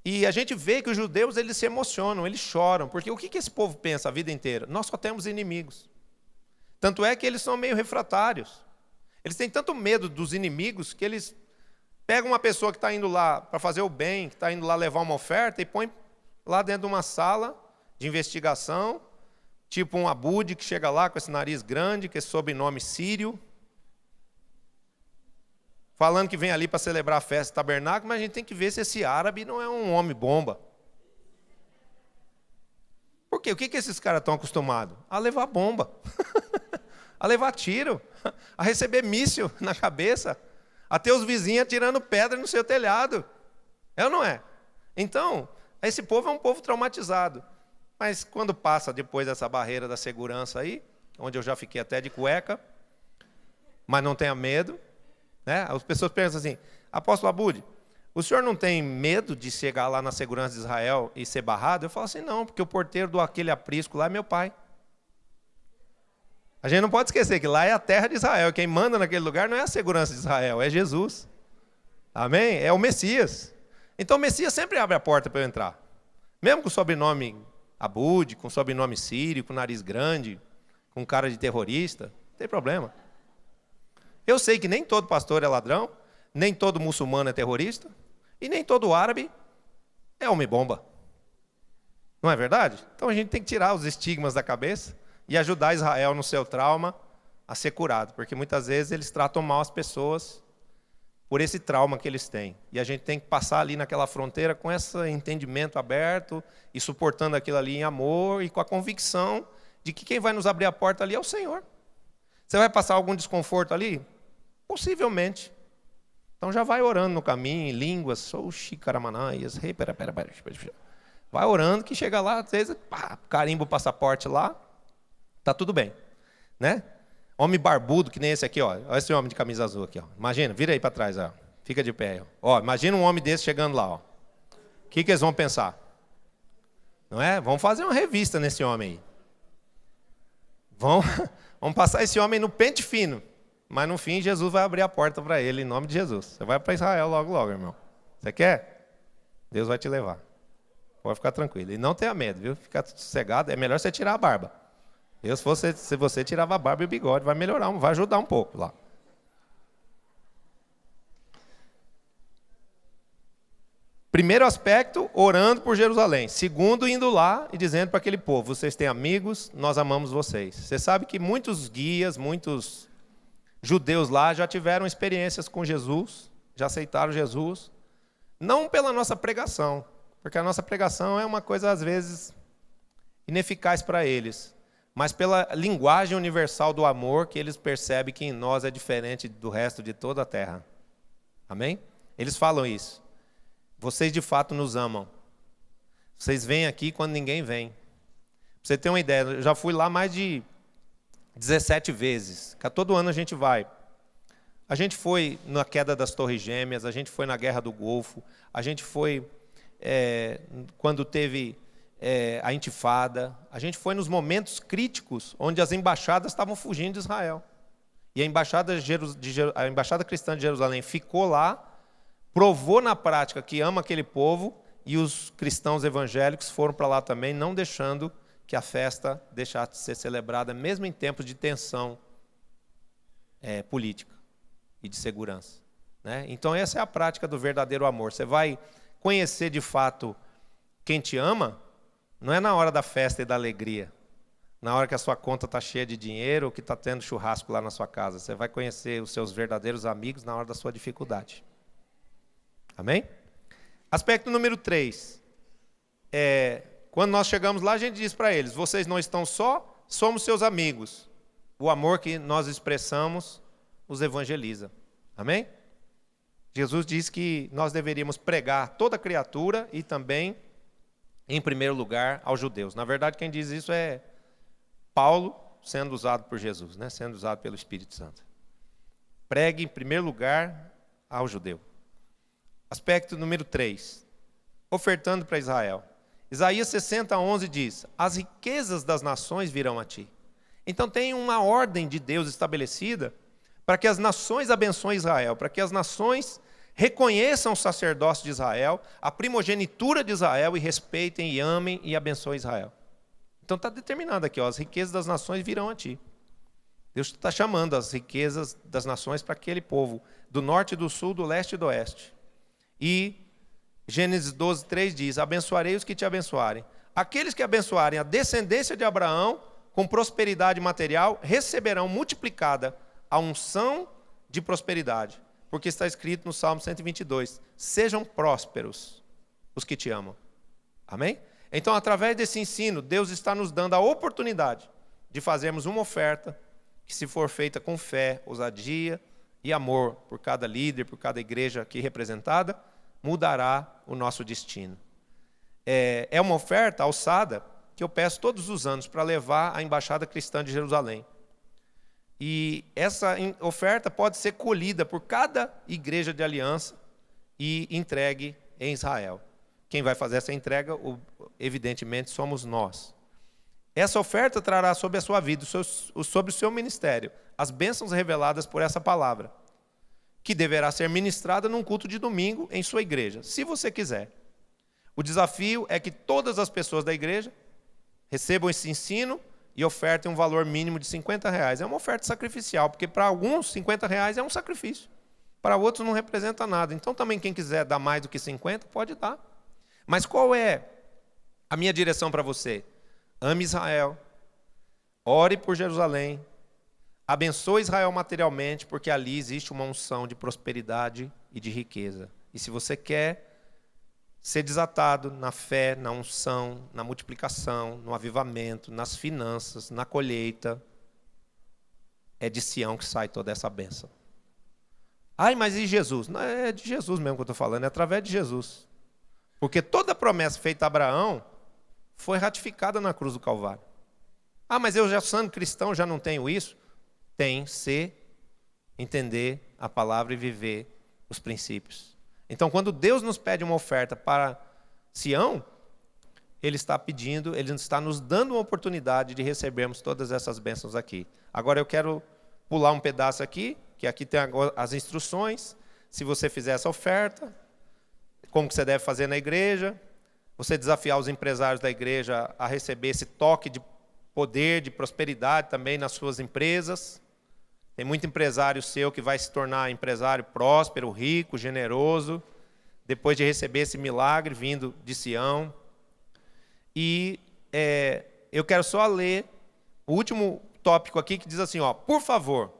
E a gente vê que os judeus, eles se emocionam, eles choram, porque o que esse povo pensa a vida inteira? Nós só temos inimigos. Tanto é que eles são meio refratários. Eles têm tanto medo dos inimigos que eles pegam uma pessoa que está indo lá para fazer o bem, que está indo lá levar uma oferta e põe lá dentro de uma sala de investigação, tipo um abude que chega lá com esse nariz grande, com esse sobrenome sírio, falando que vem ali para celebrar a festa do tabernáculo, mas a gente tem que ver se esse árabe não é um homem bomba. Por quê? O que esses caras estão acostumados? A levar bomba, a levar tiro, a receber míssil na cabeça, a ter os vizinhos atirando pedra no seu telhado. É ou não é? Então, esse povo é um povo traumatizado. Mas quando passa depois dessa barreira da segurança aí, onde eu já fiquei até de cueca, mas não tenha medo, né? As pessoas pensam assim, apóstolo Abude, o senhor não tem medo de chegar lá na segurança de Israel e ser barrado? Eu falo assim, não, porque o porteiro do aquele aprisco lá é meu pai. A gente não pode esquecer que lá é a terra de Israel. Quem manda naquele lugar não é a segurança de Israel, é Jesus. Amém? É o Messias. Então o Messias sempre abre a porta para eu entrar. Mesmo com o sobrenome Abude, com o sobrenome sírio, com nariz grande, com cara de terrorista, não tem problema. Eu sei que nem todo pastor é ladrão, nem todo muçulmano é terrorista, e nem todo árabe é homem-bomba. Não é verdade? Então a gente tem que tirar os estigmas da cabeça e ajudar Israel no seu trauma a ser curado, porque muitas vezes eles tratam mal as pessoas por esse trauma que eles têm. E a gente tem que passar ali naquela fronteira com esse entendimento aberto e suportando aquilo ali em amor e com a convicção de que quem vai nos abrir a porta ali é o Senhor. Você vai passar algum desconforto ali? Possivelmente. Então já vai orando no caminho, em línguas, vai orando que chega lá, às vezes, pá, carimba o passaporte lá, tá tudo bem, né? Homem barbudo, que nem esse aqui, ó. Olha esse homem de camisa azul aqui, ó. Imagina, vira aí para trás, ó. Fica de pé, ó. Imagina um homem desse chegando lá, ó. O que eles vão pensar? Não é? Vamos fazer uma revista nesse homem aí. Vamos passar esse homem no pente fino. Mas no fim, Jesus vai abrir a porta para ele, em nome de Jesus. Você vai para Israel logo, logo, irmão. Você quer? Deus vai te levar. Pode ficar tranquilo. E não tenha medo, viu? Ficar sossegado. É melhor você tirar a barba. Se você tirava a barba e o bigode, vai melhorar, vai ajudar um pouco lá. Primeiro aspecto, orando por Jerusalém. Segundo, indo lá e dizendo para aquele povo, vocês têm amigos, nós amamos vocês. Você sabe que muitos guias, muitos judeus lá já tiveram experiências com Jesus, já aceitaram Jesus, não pela nossa pregação, porque a nossa pregação é uma coisa, às vezes, ineficaz para eles, mas pela linguagem universal do amor que eles percebem que em nós é diferente do resto de toda a terra. Amém? Eles falam isso. Vocês de fato nos amam. Vocês vêm aqui quando ninguém vem. Pra você ter uma ideia, eu já fui lá mais de 17 vezes. Todo ano a gente vai. A gente foi na queda das Torres Gêmeas, a gente foi na Guerra do Golfo, a gente foi quando teve a intifada, a gente foi nos momentos críticos onde as embaixadas estavam fugindo de Israel. E a embaixada cristã de Jerusalém ficou lá, provou na prática que ama aquele povo, e os cristãos evangélicos foram para lá também, não deixando que a festa deixasse de ser celebrada, mesmo em tempos de tensão política e de segurança, né? Então essa é a prática do verdadeiro amor. Você vai conhecer de fato quem te ama, não é na hora da festa e da alegria, na hora que a sua conta está cheia de dinheiro ou que está tendo churrasco lá na sua casa. Você vai conhecer os seus verdadeiros amigos na hora da sua dificuldade. Amém? Aspecto número 3. Quando nós chegamos lá, a gente diz para eles, vocês não estão só, somos seus amigos. O amor que nós expressamos os evangeliza. Amém? Jesus diz que nós deveríamos pregar toda criatura e também, em primeiro lugar, aos judeus. Na verdade, quem diz isso é Paulo, sendo usado por Jesus, né? Sendo usado pelo Espírito Santo. Pregue, em primeiro lugar, ao judeu. Aspecto número 3. Ofertando para Israel. Isaías 60:11 diz, as riquezas das nações virão a ti. Então tem uma ordem de Deus estabelecida para que as nações abençoem Israel, para que as nações reconheçam o sacerdócio de Israel, a primogenitura de Israel, e respeitem e amem e abençoem Israel. Então está determinado aqui, ó, as riquezas das nações virão a ti. Deus está chamando as riquezas das nações para aquele povo, do norte, do sul, do leste e do oeste. E Gênesis 12:3 diz, abençoarei os que te abençoarem. Aqueles que abençoarem a descendência de Abraão, com prosperidade material, receberão multiplicada a unção de prosperidade. Porque está escrito no Salmo 122, sejam prósperos os que te amam. Amém? Então, através desse ensino, Deus está nos dando a oportunidade de fazermos uma oferta que, se for feita com fé, ousadia e amor por cada líder, por cada igreja aqui representada, mudará o nosso destino. É uma oferta alçada que eu peço todos os anos para levar à Embaixada Cristã de Jerusalém. E essa oferta pode ser colhida por cada igreja de aliança e entregue em Israel. Quem vai fazer essa entrega, evidentemente, somos nós. Essa oferta trará sobre a sua vida, sobre o seu ministério, as bênçãos reveladas por essa palavra, que deverá ser ministrada num culto de domingo em sua igreja, se você quiser. O desafio é que todas as pessoas da igreja recebam esse ensino e ofertem um valor mínimo de R$50. É uma oferta sacrificial, porque para alguns R$50 é um sacrifício. Para outros não representa nada. Então também quem quiser dar mais do que 50, pode dar. Mas qual é a minha direção para você? Ame Israel, ore por Jerusalém, Abençoa Israel materialmente, porque ali existe uma unção de prosperidade e de riqueza. E se você quer ser desatado na fé, na unção, na multiplicação, no avivamento, nas finanças, na colheita, é de Sião que sai toda essa bênção. Ai, mas e Jesus? Não, é de Jesus mesmo que eu estou falando, é através de Jesus. Porque toda a promessa feita a Abraão foi ratificada na cruz do Calvário. Ah, mas eu já sendo cristão, já não tenho isso? Tem ser, entender a palavra e viver os princípios. Então, quando Deus nos pede uma oferta para Sião, Ele está pedindo, Ele está nos dando uma oportunidade de recebermos todas essas bênçãos aqui. Agora eu quero pular um pedaço aqui, que aqui tem as instruções. Se você fizer essa oferta, como que você deve fazer na igreja, você desafiar os empresários da igreja a receber esse toque de poder, de prosperidade também nas suas empresas. Tem muito empresário seu que vai se tornar empresário próspero, rico, generoso, depois de receber esse milagre vindo de Sião. E eu quero só ler o último tópico aqui que diz assim, ó, por favor,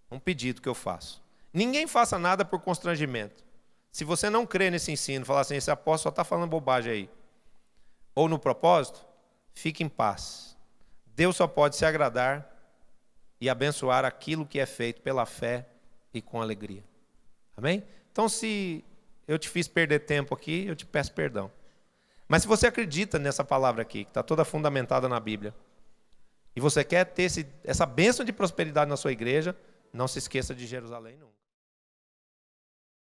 um pedido que eu faço. Ninguém faça nada por constrangimento. Se você não crê nesse ensino, falar assim, esse apóstolo só está falando bobagem aí, ou no propósito, fique em paz. Deus só pode se agradar e abençoar aquilo que é feito pela fé e com alegria. Amém? Então, se eu te fiz perder tempo aqui, eu te peço perdão. Mas se você acredita nessa palavra aqui, que está toda fundamentada na Bíblia, e você quer ter essa bênção de prosperidade na sua igreja, não se esqueça de Jerusalém nunca.